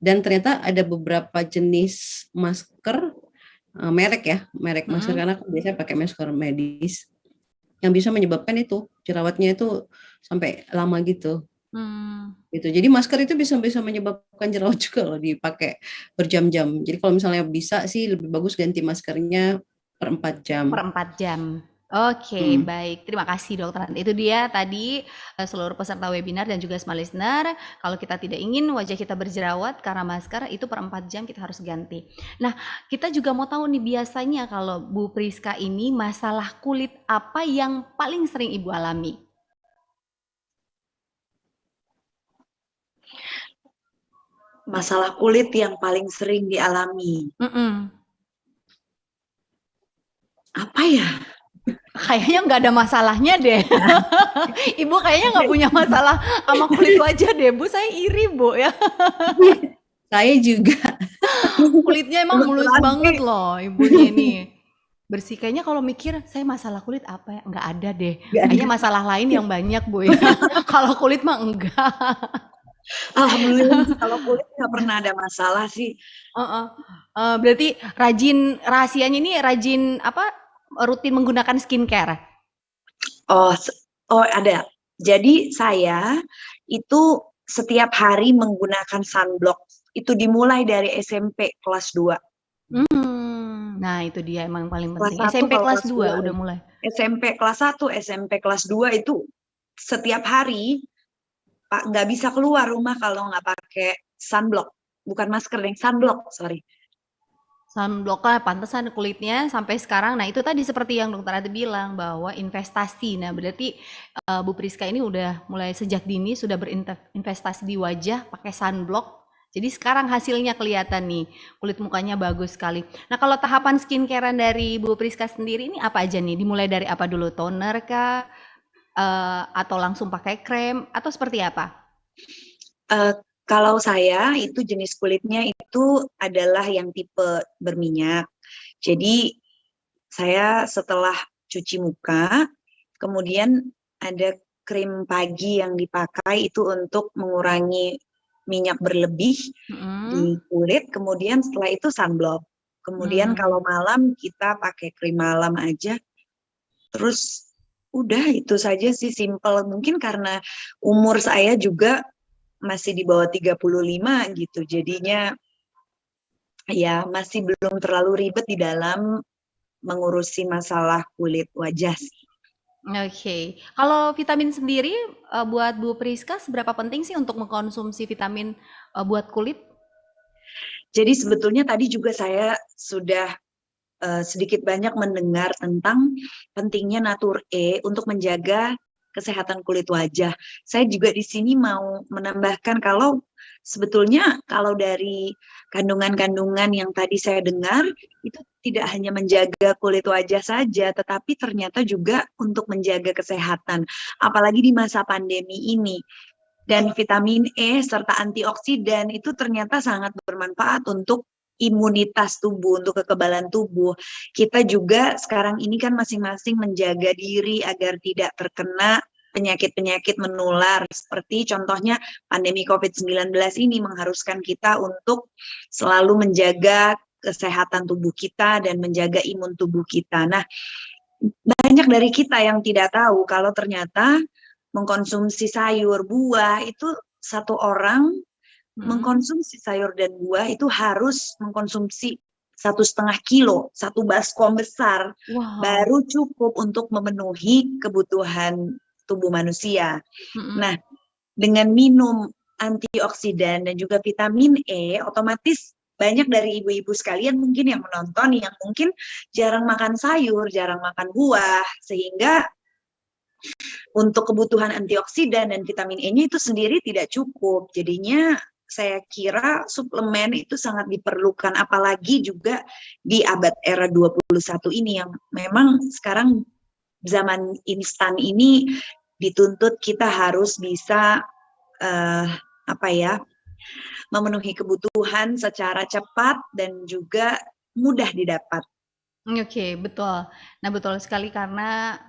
Dan ternyata ada beberapa jenis masker merek masker, karena aku biasanya pakai masker medis yang bisa menyebabkan itu jerawatnya itu sampai lama gitu. Gitu. Jadi masker itu bisa menyebabkan jerawat juga loh dipakai berjam-jam. Jadi kalau misalnya bisa sih lebih bagus ganti maskernya per 4 jam. Per 4 jam. Oke, Hmm. baik. Terima kasih Dokter Ranti. Itu dia tadi seluruh peserta webinar dan juga smart listener. Kalau kita tidak ingin wajah kita berjerawat karena masker, itu per 4 jam kita harus ganti. Nah, kita juga mau tahu nih biasanya kalau Bu Priska ini masalah kulit apa yang paling sering Ibu alami? Masalah kulit yang paling sering dialami. Mm-mm. Apa ya? Kayaknya nggak ada masalahnya deh. Ibu kayaknya nggak punya masalah sama kulit wajah deh, Bu. Saya iri, Bu ya. Saya juga. Kulitnya emang mulus Kebetulan banget sih, loh ibunya ini. Bersih. Kayaknya kalau mikir saya masalah kulit apa ya? Nggak ada deh. nggak ada. Kayaknya masalah lain yang banyak, Bu ya. Kalau kulit mah enggak. Alhamdulillah sih kalau kulit nggak pernah ada masalah sih. Heeh. Berarti rajin rahasianya ini rajin apa? Rutin menggunakan skincare. Oh, ada. Jadi saya itu setiap hari menggunakan sunblock. Itu dimulai dari SMP kelas 2. Nah itu dia emang paling Kelas penting. 1 SMP kalau kelas kelas 2 2 udah mulai. SMP kelas 1, SMP kelas 2 itu setiap hari Pak nggak bisa keluar rumah kalau nggak pakai sunblock. Bukan masker, deh, sunblock, sorry. Sunblock lah, pantesan kulitnya sampai sekarang. Nah itu tadi seperti yang Dokter Ati bilang bahwa investasi. Nah berarti Bu Priska ini udah mulai sejak dini sudah berinvestasi di wajah pakai sunblock. Jadi sekarang hasilnya kelihatan nih, kulit mukanya bagus sekali. Nah kalau tahapan skincarean dari Bu Priska sendiri ini apa aja nih? Dimulai dari apa dulu? Toner kah? Atau langsung pakai krem? Atau seperti apa? Kalau saya itu jenis kulitnya itu adalah yang tipe berminyak. Jadi saya setelah cuci muka, kemudian ada krim pagi yang dipakai itu untuk mengurangi minyak berlebih di kulit. Kemudian setelah itu sunblock. Kemudian kalau malam kita pakai krim malam aja. Terus udah itu saja sih, simple. Mungkin karena umur saya juga masih di bawah 35 gitu. Jadinya ya masih belum terlalu ribet di dalam mengurusi masalah kulit wajah sih. Oke. Kalau vitamin sendiri buat Bu Priska seberapa penting sih untuk mengkonsumsi vitamin buat kulit? Jadi sebetulnya tadi juga saya sudah sedikit banyak mendengar tentang pentingnya Natur E untuk menjaga kesehatan kulit wajah. Saya juga di sini mau menambahkan kalau sebetulnya kalau dari kandungan-kandungan yang tadi saya dengar itu tidak hanya menjaga kulit wajah saja, tetapi ternyata juga untuk menjaga kesehatan, apalagi di masa pandemi ini. Dan vitamin E serta antioksidan itu ternyata sangat bermanfaat untuk imunitas tubuh, untuk kekebalan tubuh. Kita juga sekarang ini kan masing-masing menjaga diri agar tidak terkena penyakit-penyakit menular, seperti contohnya pandemi COVID-19 ini mengharuskan kita untuk selalu menjaga kesehatan tubuh kita dan menjaga imun tubuh kita. Nah, banyak dari kita yang tidak tahu kalau ternyata mengkonsumsi sayur, buah itu satu orang mengkonsumsi sayur dan buah itu harus mengkonsumsi 1,5 kilo, satu baskom besar, baru cukup untuk memenuhi kebutuhan tubuh manusia. Nah, dengan minum antioksidan dan juga vitamin E, otomatis banyak dari ibu-ibu sekalian mungkin yang menonton yang mungkin jarang makan sayur, jarang makan buah, sehingga untuk kebutuhan antioksidan dan vitamin E-nya itu sendiri tidak cukup. Jadinya saya kira suplemen itu sangat diperlukan, apalagi juga di abad era 21 ini yang memang sekarang zaman instan ini dituntut kita harus bisa memenuhi kebutuhan secara cepat dan juga mudah didapat. Oke, betul. Nah, betul sekali karena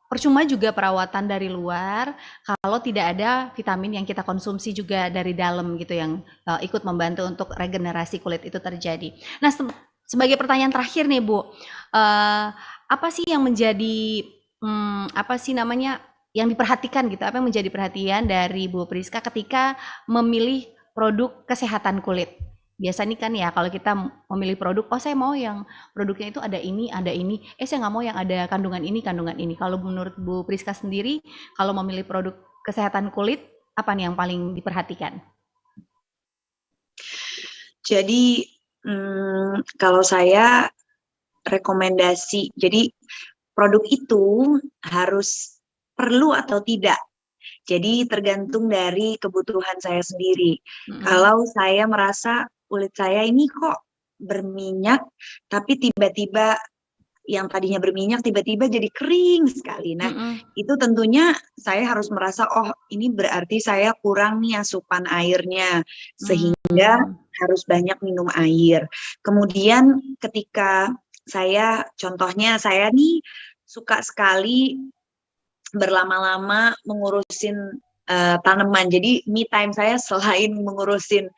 percuma juga perawatan dari luar kalau tidak ada vitamin yang kita konsumsi juga dari dalam gitu yang ikut membantu untuk regenerasi kulit itu terjadi. Nah, sebagai pertanyaan terakhir nih Bu, apa sih yang menjadi yang diperhatikan gitu? Apa yang menjadi perhatian dari Bu Priska ketika memilih produk kesehatan kulit? biasa nih kan ya kalau kita memilih produk, oh saya mau yang produknya itu ada ini, saya nggak mau yang ada kandungan ini, kandungan ini. Kalau menurut Bu Priska sendiri, kalau memilih produk kesehatan kulit, apa nih yang paling diperhatikan? Jadi kalau saya rekomendasi, jadi produk itu harus perlu atau tidak. Jadi tergantung dari kebutuhan saya sendiri. Kalau saya merasa kulit saya ini kok berminyak, tapi tiba-tiba yang tadinya berminyak tiba-tiba jadi kering sekali. Nah, itu tentunya saya harus merasa, oh ini berarti saya kurang nih asupan airnya, sehingga harus banyak minum air. Kemudian ketika contohnya saya nih suka sekali berlama-lama mengurusin tanaman. Jadi me time saya selain mengurusin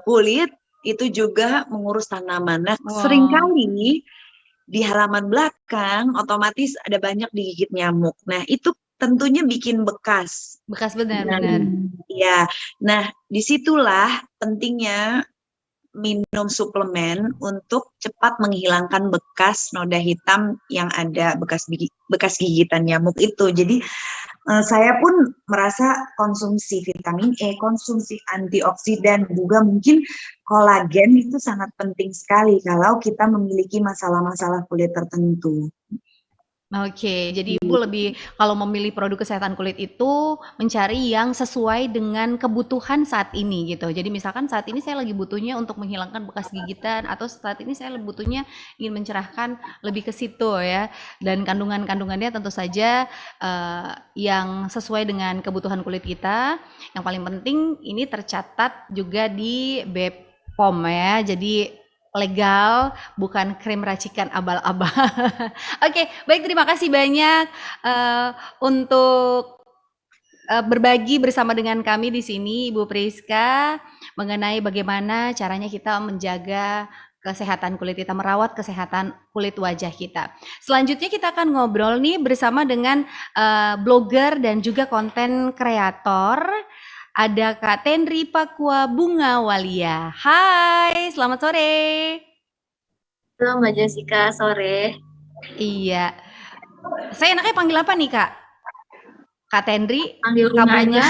kulit, itu juga mengurus tanaman. Nah, seringkali di halaman belakang otomatis ada banyak digigit nyamuk. Nah, itu tentunya bikin bekas. Bekas benar-benar. Iya. Nah, disitulah pentingnya minum suplemen untuk cepat menghilangkan bekas noda hitam yang ada, bekas gigitan nyamuk itu. Jadi saya pun merasa konsumsi vitamin E, konsumsi antioksidan, juga mungkin kolagen itu sangat penting sekali kalau kita memiliki masalah-masalah kulit tertentu. Oke, jadi Ibu lebih kalau memilih produk kesehatan kulit itu mencari yang sesuai dengan kebutuhan saat ini gitu. Jadi misalkan saat ini saya lagi butuhnya untuk menghilangkan bekas gigitan, atau saat ini saya butuhnya ingin mencerahkan lebih ke situ ya. Dan kandungan-kandungannya tentu saja yang sesuai dengan kebutuhan kulit kita. Yang paling penting ini tercatat juga di BPOM ya. Jadi legal, bukan krim racikan abal-abal. Oke, baik, terima kasih banyak untuk berbagi bersama dengan kami di sini, Ibu Priska, mengenai bagaimana caranya kita menjaga kesehatan kulit kita, merawat kesehatan kulit wajah kita. Selanjutnya kita akan ngobrol nih bersama dengan blogger dan juga konten kreator. Ada Kak Tendri Pakua Bunga Walia. Hai, selamat sore. Halo Mbak Jessica, sore. Iya. Saya enaknya panggil apa nih, Kak? Kak Tendri? Panggil Kak Bunga Bunga? aja.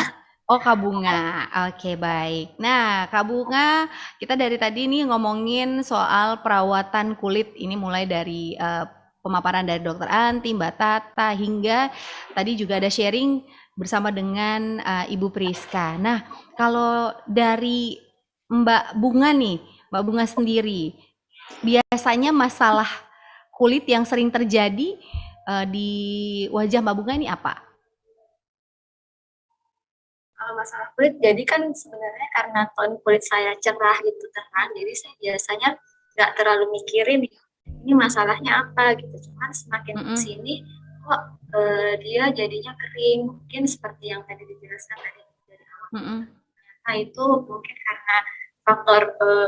Oh, Kak Bunga. Oke, baik. Nah, Kak Bunga, kita dari tadi nih ngomongin soal perawatan kulit. Ini mulai dari pemaparan dari Dokter Anti, Mbak Tata, hingga tadi juga ada sharing bersama dengan Ibu Priska. Nah, kalau dari Mbak Bunga nih, Mbak Bunga sendiri, biasanya masalah kulit yang sering terjadi di wajah Mbak Bunga ini apa? Kalau masalah kulit, jadi kan sebenarnya karena tone kulit saya cerah gitu terang, jadi saya biasanya nggak terlalu mikirin ini masalahnya apa gitu. Cuman semakin kesini kok dia jadinya kering, mungkin seperti yang tadi dijelaskan tadi dari awal. Nah itu mungkin karena faktor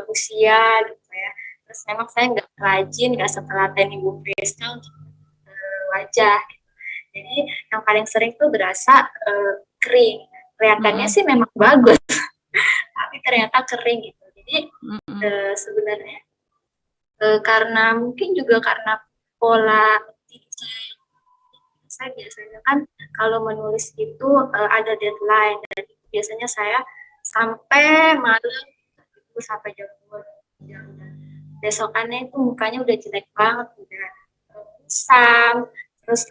usia gitu ya. Terus memang saya nggak rajin, nggak setelaten Ibu Priska untuk wajah. Gitu. Jadi yang paling sering tuh berasa kering. Kelihatannya sih memang bagus, tapi ternyata kering gitu. Jadi sebenarnya karena mungkin juga karena pola saya biasanya kan kalau menulis itu ada deadline, dan biasanya saya sampai malam itu sampai jam 2 jam. Besokannya itu mukanya udah jelek banget, udah kusam, terus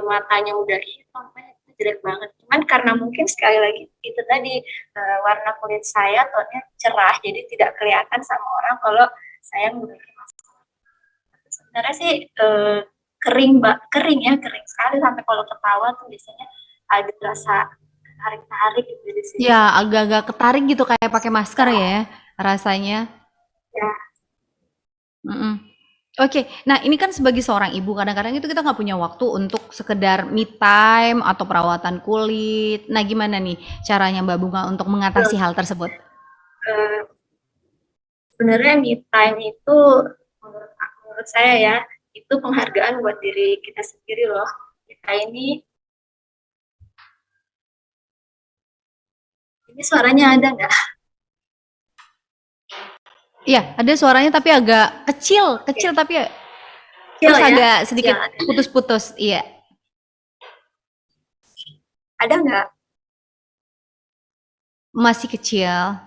matanya udah hitam, itu jelek banget. Cuman karena mungkin sekali lagi itu tadi warna kulit saya tonnya cerah, jadi tidak kelihatan sama orang kalau saya memiliki masalah. Sebenarnya sih kering sekali, sampai kalau ketawa tuh biasanya ada rasa tarik-tarik gitu di sini. Ya, agak-agak ketarik gitu kayak pakai masker ya rasanya. Ya. Oke, nah ini kan sebagai seorang ibu kadang-kadang itu kita nggak punya waktu untuk sekedar me time atau perawatan kulit. Nah, gimana nih caranya Mbak Bunga untuk mengatasi hal tersebut? Sebenarnya me time itu menurut saya ya, itu penghargaan buat diri kita sendiri loh. Kita ini suaranya ada nggak? Iya, ada suaranya tapi agak kecil tapi Kecil terus ya? agak sedikit Kecil. putus-putus. Iya. Ada nggak? Masih kecil.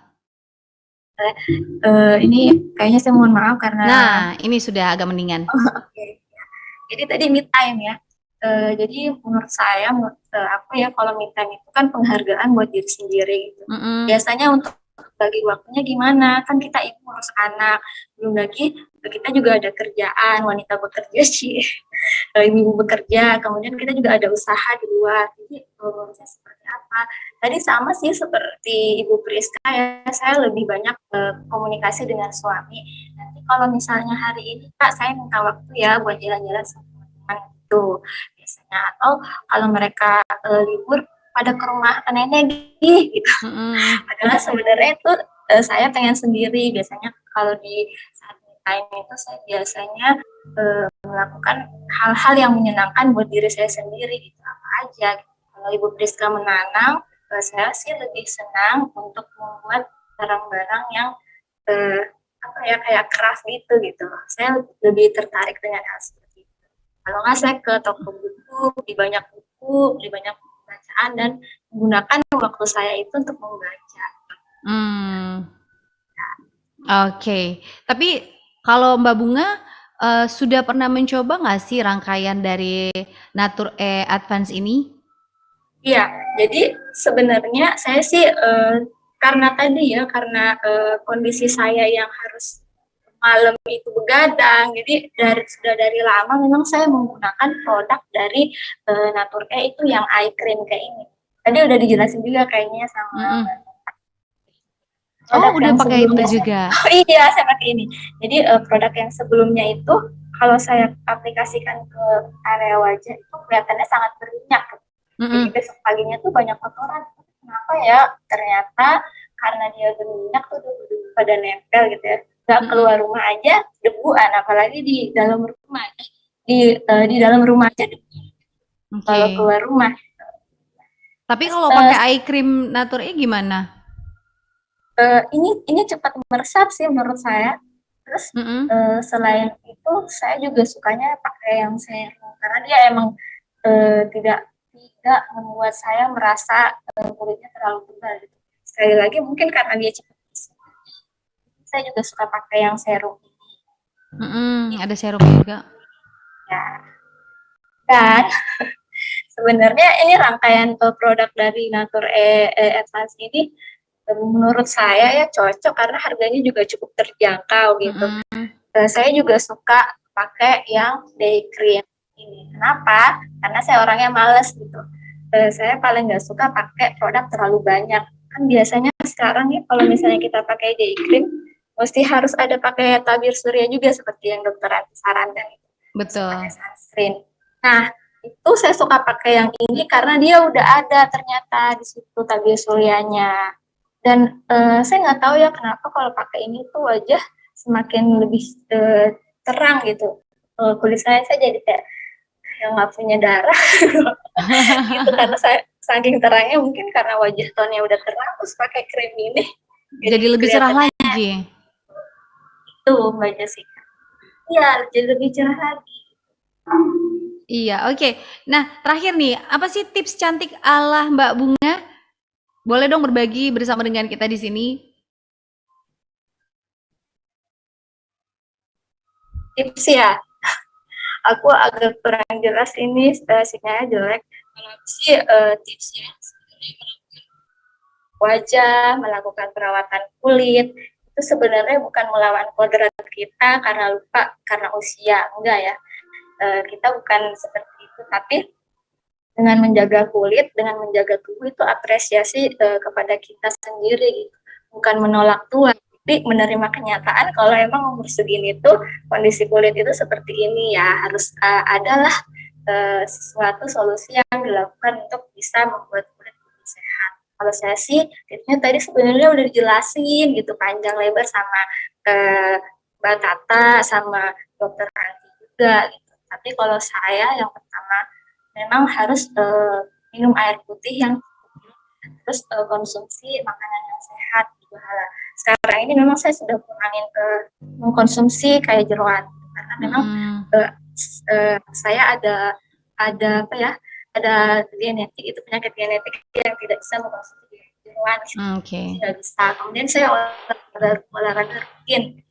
Ini kayaknya saya mohon maaf karena Nah, ini sudah agak mendingan. oke. Jadi tadi me time ya. Jadi menurut saya, menurut aku ya, kalau me time itu kan penghargaan buat diri sendiri gitu. Biasanya untuk bagi waktunya gimana? Kan kita ibu ngurus anak, belum lagi kita juga ada kerjaan, wanita bekerja sih, ibu bekerja, kemudian kita juga ada usaha di luar. Jadi menurutnya seperti apa? Tadi sama sih seperti Ibu Priska ya, saya lebih banyak komunikasi dengan suami. Nanti kalau misalnya hari ini Kak, saya minta waktu ya buat jalan-jalan sama teman-teman itu biasanya. Atau kalau mereka libur pada ke rumah nenek gitu. Padahal sebenarnya itu saya pengen sendiri. Biasanya kalau di saat me time itu saya biasanya melakukan hal-hal yang menyenangkan buat diri saya sendiri gitu, apa aja. Kalau Ibu Priska menanam, saya sih lebih senang untuk membuat barang-barang yang apa ya, kayak craft gitu. Saya lebih tertarik dengan hal seperti itu. Kalau nggak, saya ke toko buku, beli banyak buku, beli banyak bacaan, dan menggunakan waktu saya itu untuk membaca. Oke. Tapi kalau Mbak Bunga sudah pernah mencoba nggak sih rangkaian dari Natur E Advance ini? Iya, jadi sebenarnya saya sih karena tadi ya, karena kondisi saya yang harus malam itu begadang, jadi sudah dari lama memang saya menggunakan produk dari Natur E itu yang eye cream kayak ini. Tadi udah dijelasin juga kayaknya sama Oh, udah pakai itu juga. Oh iya, saya pakai ini. Jadi produk yang sebelumnya itu kalau saya aplikasikan ke area wajah itu kelihatannya sangat berminyak. Jadi besok paginya tuh banyak kotoran. Kenapa ya? Ternyata karena dia berminyak tuh debu pada nempel gitu ya. Nggak keluar rumah aja debuan, apalagi di dalam rumah. Di dalam rumah aja debu. Kalau keluar rumah. Tapi kalau pakai eye cream Natur E gimana? Ini cepat meresap sih menurut saya. Terus selain itu saya juga sukanya pakai yang serum karena dia emang tidak membuat saya merasa kulitnya terlalu tebal gitu. Sekali lagi mungkin karena dia cepat meresap. Saya juga suka pakai yang serum ini. Ada serum juga. Ya. Dan sebenarnya ini rangkaian produk dari Natur E Advance ini menurut saya ya cocok karena harganya juga cukup terjangkau gitu. Saya juga suka pakai yang day cream ini. Kenapa? Karena saya orangnya males gitu. Saya paling nggak suka pakai produk terlalu banyak. Kan biasanya sekarang nih kalau misalnya kita pakai day cream, mesti harus ada pakai tabir surya juga seperti yang dokter Anti sarankan. Betul. Pakai sunscreen. Nah, itu saya suka pakai yang ini karena dia udah ada ternyata di situ tabir suryanya. Dan saya nggak tahu ya kenapa kalau pakai ini tuh wajah semakin lebih terang gitu. Kulit saya jadi kayak nggak punya darah gitu karena saya saking terangnya, mungkin karena wajah tone-nya udah terang terus pakai krim ini. Jadi lebih cerah lagi. Itu Mbak Jessica. Iya, jadi lebih cerah lagi. Iya, oke. Nah, terakhir nih, apa sih tips cantik ala Mbak Bunga? Boleh dong berbagi bersama dengan kita di sini? Tips ya, aku agak kurang jelas ini, sinyalnya jelek. Kalau sih tipsnya wajah, melakukan perawatan kulit, itu sebenarnya bukan melawan kodrat kita karena lupa, karena usia, enggak ya. Kita bukan seperti itu, tapi dengan menjaga kulit, dengan menjaga tubuh itu apresiasi kepada kita sendiri, gitu. Bukan menolak tua, tapi menerima kenyataan kalau emang umur segini tuh kondisi kulit itu seperti ini ya, harus adalah sesuatu solusi yang dilakukan untuk bisa membuat kulit lebih sehat. Kalau saya sih, tipsnya tadi sebenarnya udah dijelasin gitu panjang lebar sama Mbak Tata, sama dokter Anti juga gitu. Tapi kalau saya yang pertama memang harus minum air putih yang terus konsumsi makanan yang sehat juga sekarang ini memang saya sudah kurangin mengkonsumsi kayak jeroan karena memang saya ada apa ya, ada genetik, itu penyakit genetik yang tidak bisa mengkonsumsi jeroan, tidak bisa. Kemudian saya olahraga rutin.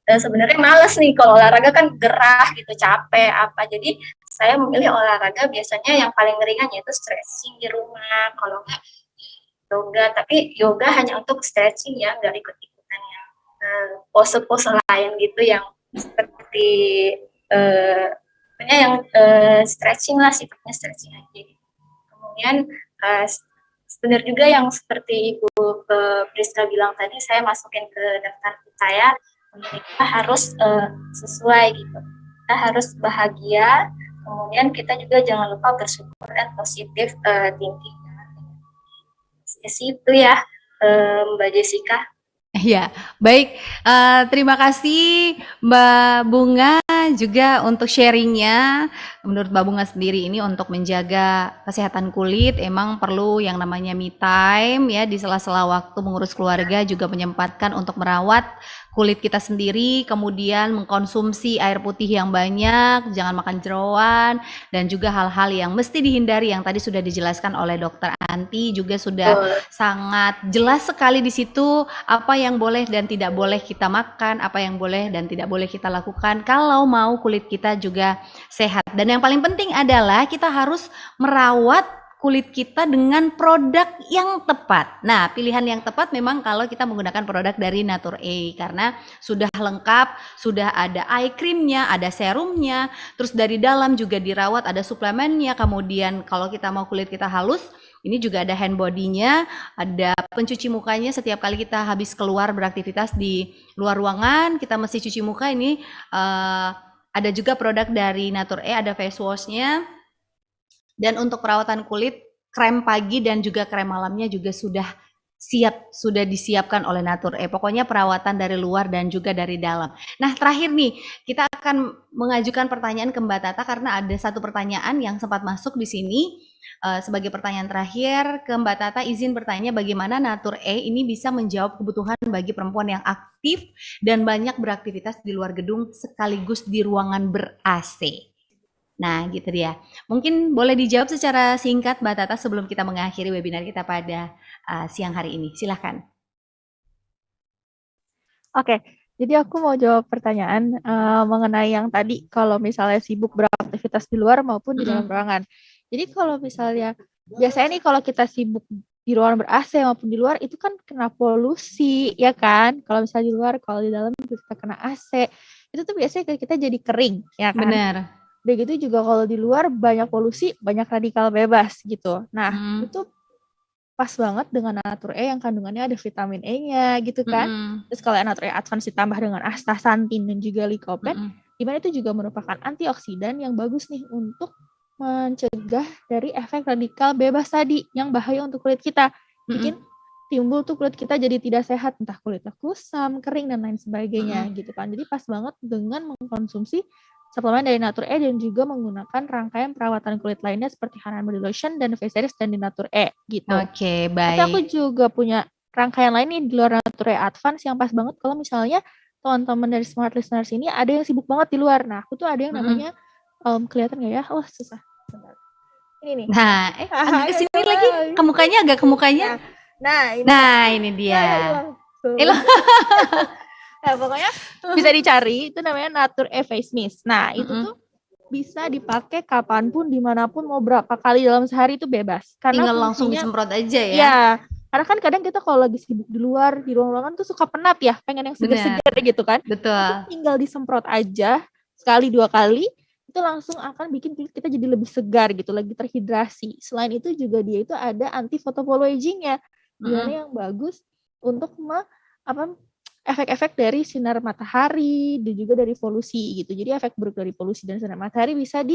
Sebenarnya males nih kalau olahraga, kan gerah gitu, capek apa. Jadi saya memilih olahraga biasanya yang paling ringan, yaitu stretching di rumah. Kalau enggak yoga, tapi yoga hanya untuk stretching ya, nggak ikut-ikutan yang pose-pose lain gitu yang seperti yang stretching lah, sifatnya stretching aja. Kemudian benar juga yang seperti Ibu Priska bilang tadi, saya masukin ke daftar saya, kita harus sesuai gitu. Kita harus bahagia, kemudian kita juga jangan lupa bersyukur dan positif thinking. Itu ya, Mbak Jessica. Ya, baik. Terima kasih Mbak Bunga juga untuk sharingnya. Menurut Mbak Bunga sendiri ini untuk menjaga kesehatan kulit emang perlu yang namanya me time ya, di sela-sela waktu mengurus keluarga juga menyempatkan untuk merawat kulit kita sendiri, kemudian mengkonsumsi air putih yang banyak, jangan makan jeroan, dan juga hal-hal yang mesti dihindari yang tadi sudah dijelaskan oleh Dokter Anti, juga sudah sangat jelas sekali di situ apa yang boleh dan tidak boleh kita makan, apa yang boleh dan tidak boleh kita lakukan kalau mau kulit kita juga sehat. Dan yang paling penting adalah kita harus merawat kulit kita dengan produk yang tepat. Nah, pilihan yang tepat memang kalau kita menggunakan produk dari Natur-E, karena sudah lengkap, sudah ada eye creamnya, ada serumnya, terus dari dalam juga dirawat, ada suplemennya. Kemudian kalau kita mau kulit kita halus, ini juga ada hand body-nya, ada pencuci mukanya setiap kali kita habis keluar beraktivitas di luar ruangan, kita mesti cuci muka. Ini ada juga produk dari Natur-E, ada face wash-nya. Dan untuk perawatan kulit, krem pagi dan juga krem malamnya juga sudah disiapkan oleh Natur-E. Pokoknya perawatan dari luar dan juga dari dalam. Nah, terakhir nih, kita akan mengajukan pertanyaan ke Mbak Tata karena ada satu pertanyaan yang sempat masuk di sini. Sebagai pertanyaan terakhir ke Mbak Tata, izin bertanya bagaimana Natur-E ini bisa menjawab kebutuhan bagi perempuan yang aktif dan banyak beraktivitas di luar gedung sekaligus di ruangan ber-AC. Nah, gitu dia. Mungkin boleh dijawab secara singkat Mbak Tata sebelum kita mengakhiri webinar kita pada siang hari ini. Silahkan. Oke, jadi aku mau jawab pertanyaan mengenai yang tadi, kalau misalnya sibuk beraktivitas di luar maupun di dalam ruangan. Jadi kalau misalnya, biasanya nih kalau kita sibuk di ruangan ber-AC maupun di luar, itu kan kena polusi, ya kan? Kalau misalnya di luar, kalau di dalam kita kena AC, itu tuh biasanya kita jadi kering, ya kan? Benar. Begitu juga kalau di luar banyak polusi, banyak radikal bebas gitu. Nah, itu pas banget dengan Natur-E yang kandungannya ada vitamin E-nya gitu kan. Terus kalau Natur-E Advance ditambah dengan astaxanthin dan juga lycopene, dimana itu juga merupakan antioksidan yang bagus nih untuk mencegah dari efek radikal bebas tadi yang bahaya untuk kulit kita. Bikin timbul tuh kulit kita jadi tidak sehat, entah kulitnya kusam, kering, dan lain sebagainya gitu kan. Jadi pas banget dengan mengkonsumsi suplemen dari Natur-E dan juga menggunakan rangkaian perawatan kulit lainnya seperti Hanan Body Lotion dan Face Series dan di Natur-E gitu. Oke, baik. Tapi aku juga punya rangkaian lain nih di luar Natur-E Advance yang pas banget kalau misalnya teman-teman dari Smart Listeners ini ada yang sibuk banget di luar. Nah, aku tuh ada yang namanya kelihatan nggak ya? Oh, susah. Bentar. Ini nih. Nah, agak kesini lagi. Kemukanya agak kemukanya. Nah, ini dia. Nah, pokoknya bisa dicari, itu namanya Natur-E Face Mist. Nah, itu tuh bisa dipakai kapanpun, dimanapun, mau berapa kali dalam sehari itu bebas. Karena tinggal langsung disemprot aja ya. Ya, karena kan kadang kita kalau lagi sibuk di luar, di ruangan tuh suka penat ya, pengen yang segar-segar gitu kan. Betul. Itu tinggal disemprot aja, sekali 2 kali, itu langsung akan bikin kulit kita jadi lebih segar gitu, lagi terhidrasi. Selain itu juga dia itu ada anti photopollaging-nya, dimana yang bagus untuk efek-efek dari sinar matahari dan juga dari polusi gitu. Jadi efek buruk dari polusi dan sinar matahari bisa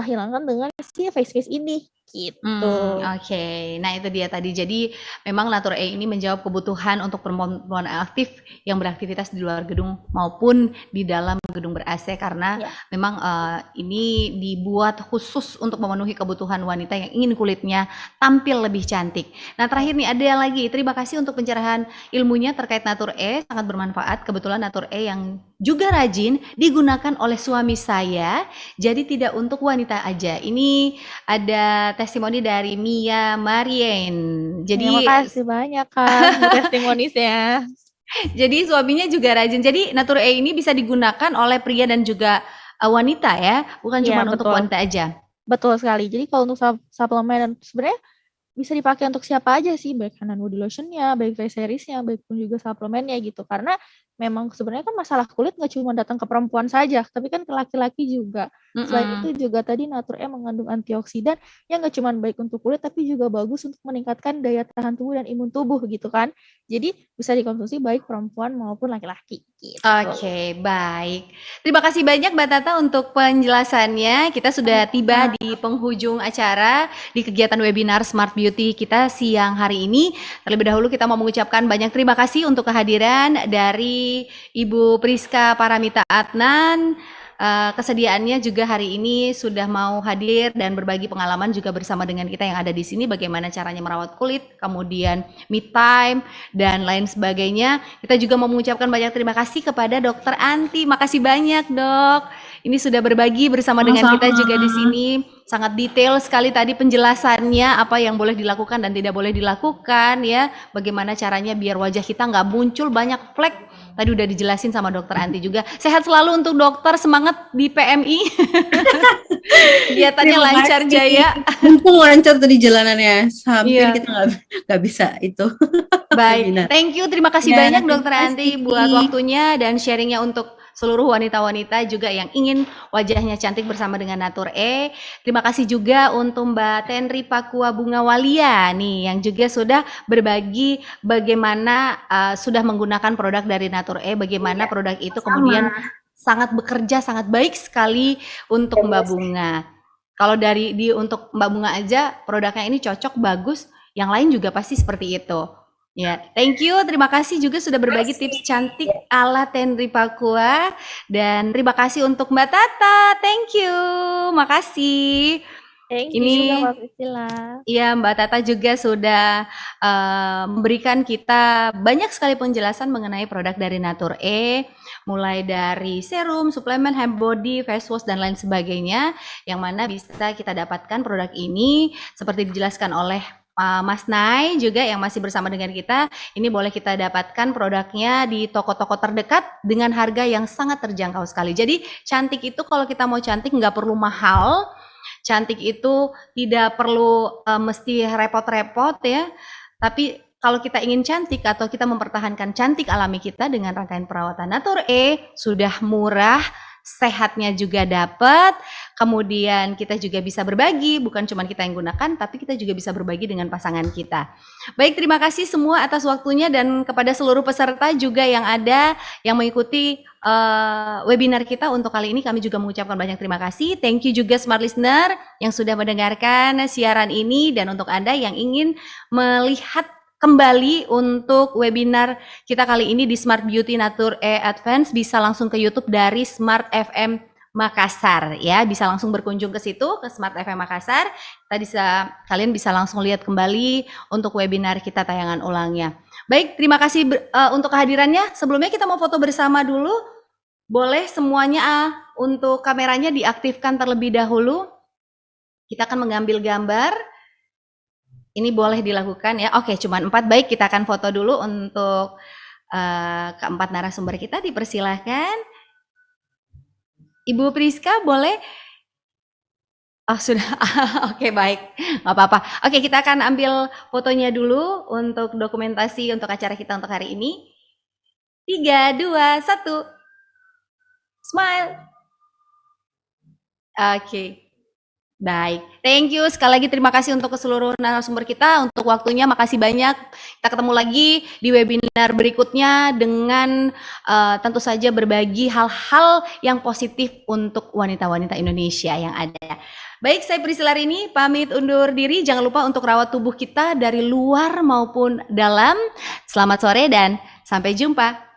hilangkan dengan si face ini gitu. Oke. Nah, itu dia tadi. Jadi memang Natur E ini menjawab kebutuhan untuk perempuan aktif yang beraktivitas di luar gedung maupun di dalam gedung ber-AC karena memang ini dibuat khusus untuk memenuhi kebutuhan wanita yang ingin kulitnya tampil lebih cantik. Nah, terakhir nih ada lagi. Terima kasih untuk pencerahan ilmunya terkait Natur E, sangat bermanfaat. Kebetulan Natur E yang juga rajin digunakan oleh suami saya. Jadi tidak untuk wanita aja. Ini ada testimoni dari Mia Marien. Jadi Terima kasih banyak Kak untuk testimoninya. Jadi suaminya juga rajin. Jadi Natur E ini bisa digunakan oleh pria dan juga wanita ya, bukan cuma untuk wanita aja. Betul sekali. Jadi kalau untuk suplemen sebenarnya bisa dipakai untuk siapa aja sih, baik hand and body lotion-nya, baik face series-nya, baik pun juga suplemennya gitu. Karena memang sebenarnya kan masalah kulit nggak cuma datang ke perempuan saja, tapi kan ke laki-laki juga. Selain itu juga tadi Natur E mengandung antioksidan yang nggak cuma baik untuk kulit, tapi juga bagus untuk meningkatkan daya tahan tubuh dan imun tubuh gitu kan. Jadi bisa dikonsumsi baik perempuan maupun laki-laki. Gitu. Oke, baik. Terima kasih banyak Mbak Tata untuk penjelasannya. Kita sudah tiba di penghujung acara di kegiatan webinar Smart Beauty kita siang hari ini. Terlebih dahulu kita mau mengucapkan banyak terima kasih untuk kehadiran dari Ibu Priska Paramita Adnan. Kesediaannya juga hari ini sudah mau hadir dan berbagi pengalaman juga bersama dengan kita yang ada di sini, bagaimana caranya merawat kulit, kemudian me time dan lain sebagainya. Kita juga mau mengucapkan banyak terima kasih kepada Dokter Anti. Makasih banyak Dok. Ini sudah berbagi bersama dengan kita juga di sini. Sangat detail sekali tadi penjelasannya apa yang boleh dilakukan dan tidak boleh dilakukan ya. Bagaimana caranya biar wajah kita nggak muncul banyak flek. Tadi udah dijelasin sama Dokter Anti juga. Sehat selalu untuk dokter, semangat di PMI. Kegiatannya lancar jaya. Mumpung lancar tuh di jalanannya. Hampir kita nggak bisa itu. Baik, thank you. Terima kasih banyak Dokter Anti buat waktunya dan sharingnya untuk seluruh wanita-wanita juga yang ingin wajahnya cantik bersama dengan Natur E. Terima kasih juga untuk Mbak Tenri Pakua Bunga Walia nih yang juga sudah berbagi bagaimana sudah menggunakan produk dari Natur E, bagaimana produk itu kemudian sangat bekerja, sangat baik sekali untuk Mbak Bunga. Kalau untuk Mbak Bunga aja produknya ini cocok, bagus, yang lain juga pasti seperti itu. Ya, thank you. Terima kasih juga sudah berbagi tips cantik ala Tenri Pakua dan terima kasih untuk Mbak Tata. Thank you. Makasih. Thank you Mbak Priscilla. Iya, Mbak Tata juga sudah memberikan kita banyak sekali penjelasan mengenai produk dari Natur E, mulai dari serum, suplemen, hand body, face wash dan lain sebagainya, yang mana bisa kita dapatkan produk ini seperti dijelaskan oleh Mas Nay juga yang masih bersama dengan kita. Ini boleh kita dapatkan produknya di toko-toko terdekat dengan harga yang sangat terjangkau sekali. Jadi cantik itu kalau kita mau cantik nggak perlu mahal. Cantik itu tidak perlu mesti repot-repot ya. Tapi kalau kita ingin cantik atau kita mempertahankan cantik alami kita dengan rangkaian perawatan Natur E sudah murah, sehatnya juga dapat, kemudian kita juga bisa berbagi, bukan cuma kita yang gunakan, tapi kita juga bisa berbagi dengan pasangan kita. Baik, terima kasih semua atas waktunya dan kepada seluruh peserta juga yang ada, yang mengikuti webinar kita untuk kali ini kami juga mengucapkan banyak terima kasih. Thank you juga Smart Listener yang sudah mendengarkan siaran ini dan untuk Anda yang ingin melihat kembali untuk webinar kita kali ini di Smart Beauty Natur E Advance bisa langsung ke YouTube dari Smart FM Makassar ya, bisa langsung berkunjung ke situ ke Smart FM Makassar. Kalian bisa langsung lihat kembali untuk webinar kita tayangan ulangnya. Baik, terima kasih untuk kehadirannya. Sebelumnya kita mau foto bersama dulu. Boleh semuanya untuk kameranya diaktifkan terlebih dahulu. Kita akan mengambil gambar. Ini boleh dilakukan ya. Oke, cuma 4. Baik, kita akan foto dulu untuk keempat narasumber kita. Dipersilahkan. Ibu Priska boleh? Oh sudah. Oke, baik. Nggak apa-apa. Oke, kita akan ambil fotonya dulu untuk dokumentasi untuk acara kita untuk hari ini. 3, 2, 1. Smile. Oke. Baik, thank you sekali lagi, terima kasih untuk keseluruhan narasumber kita, untuk waktunya, makasih banyak. Kita ketemu lagi di webinar berikutnya dengan tentu saja berbagi hal-hal yang positif untuk wanita-wanita Indonesia yang ada. Baik, saya Priscilla Rini pamit undur diri. Jangan lupa untuk rawat tubuh kita dari luar maupun dalam. Selamat sore dan sampai jumpa.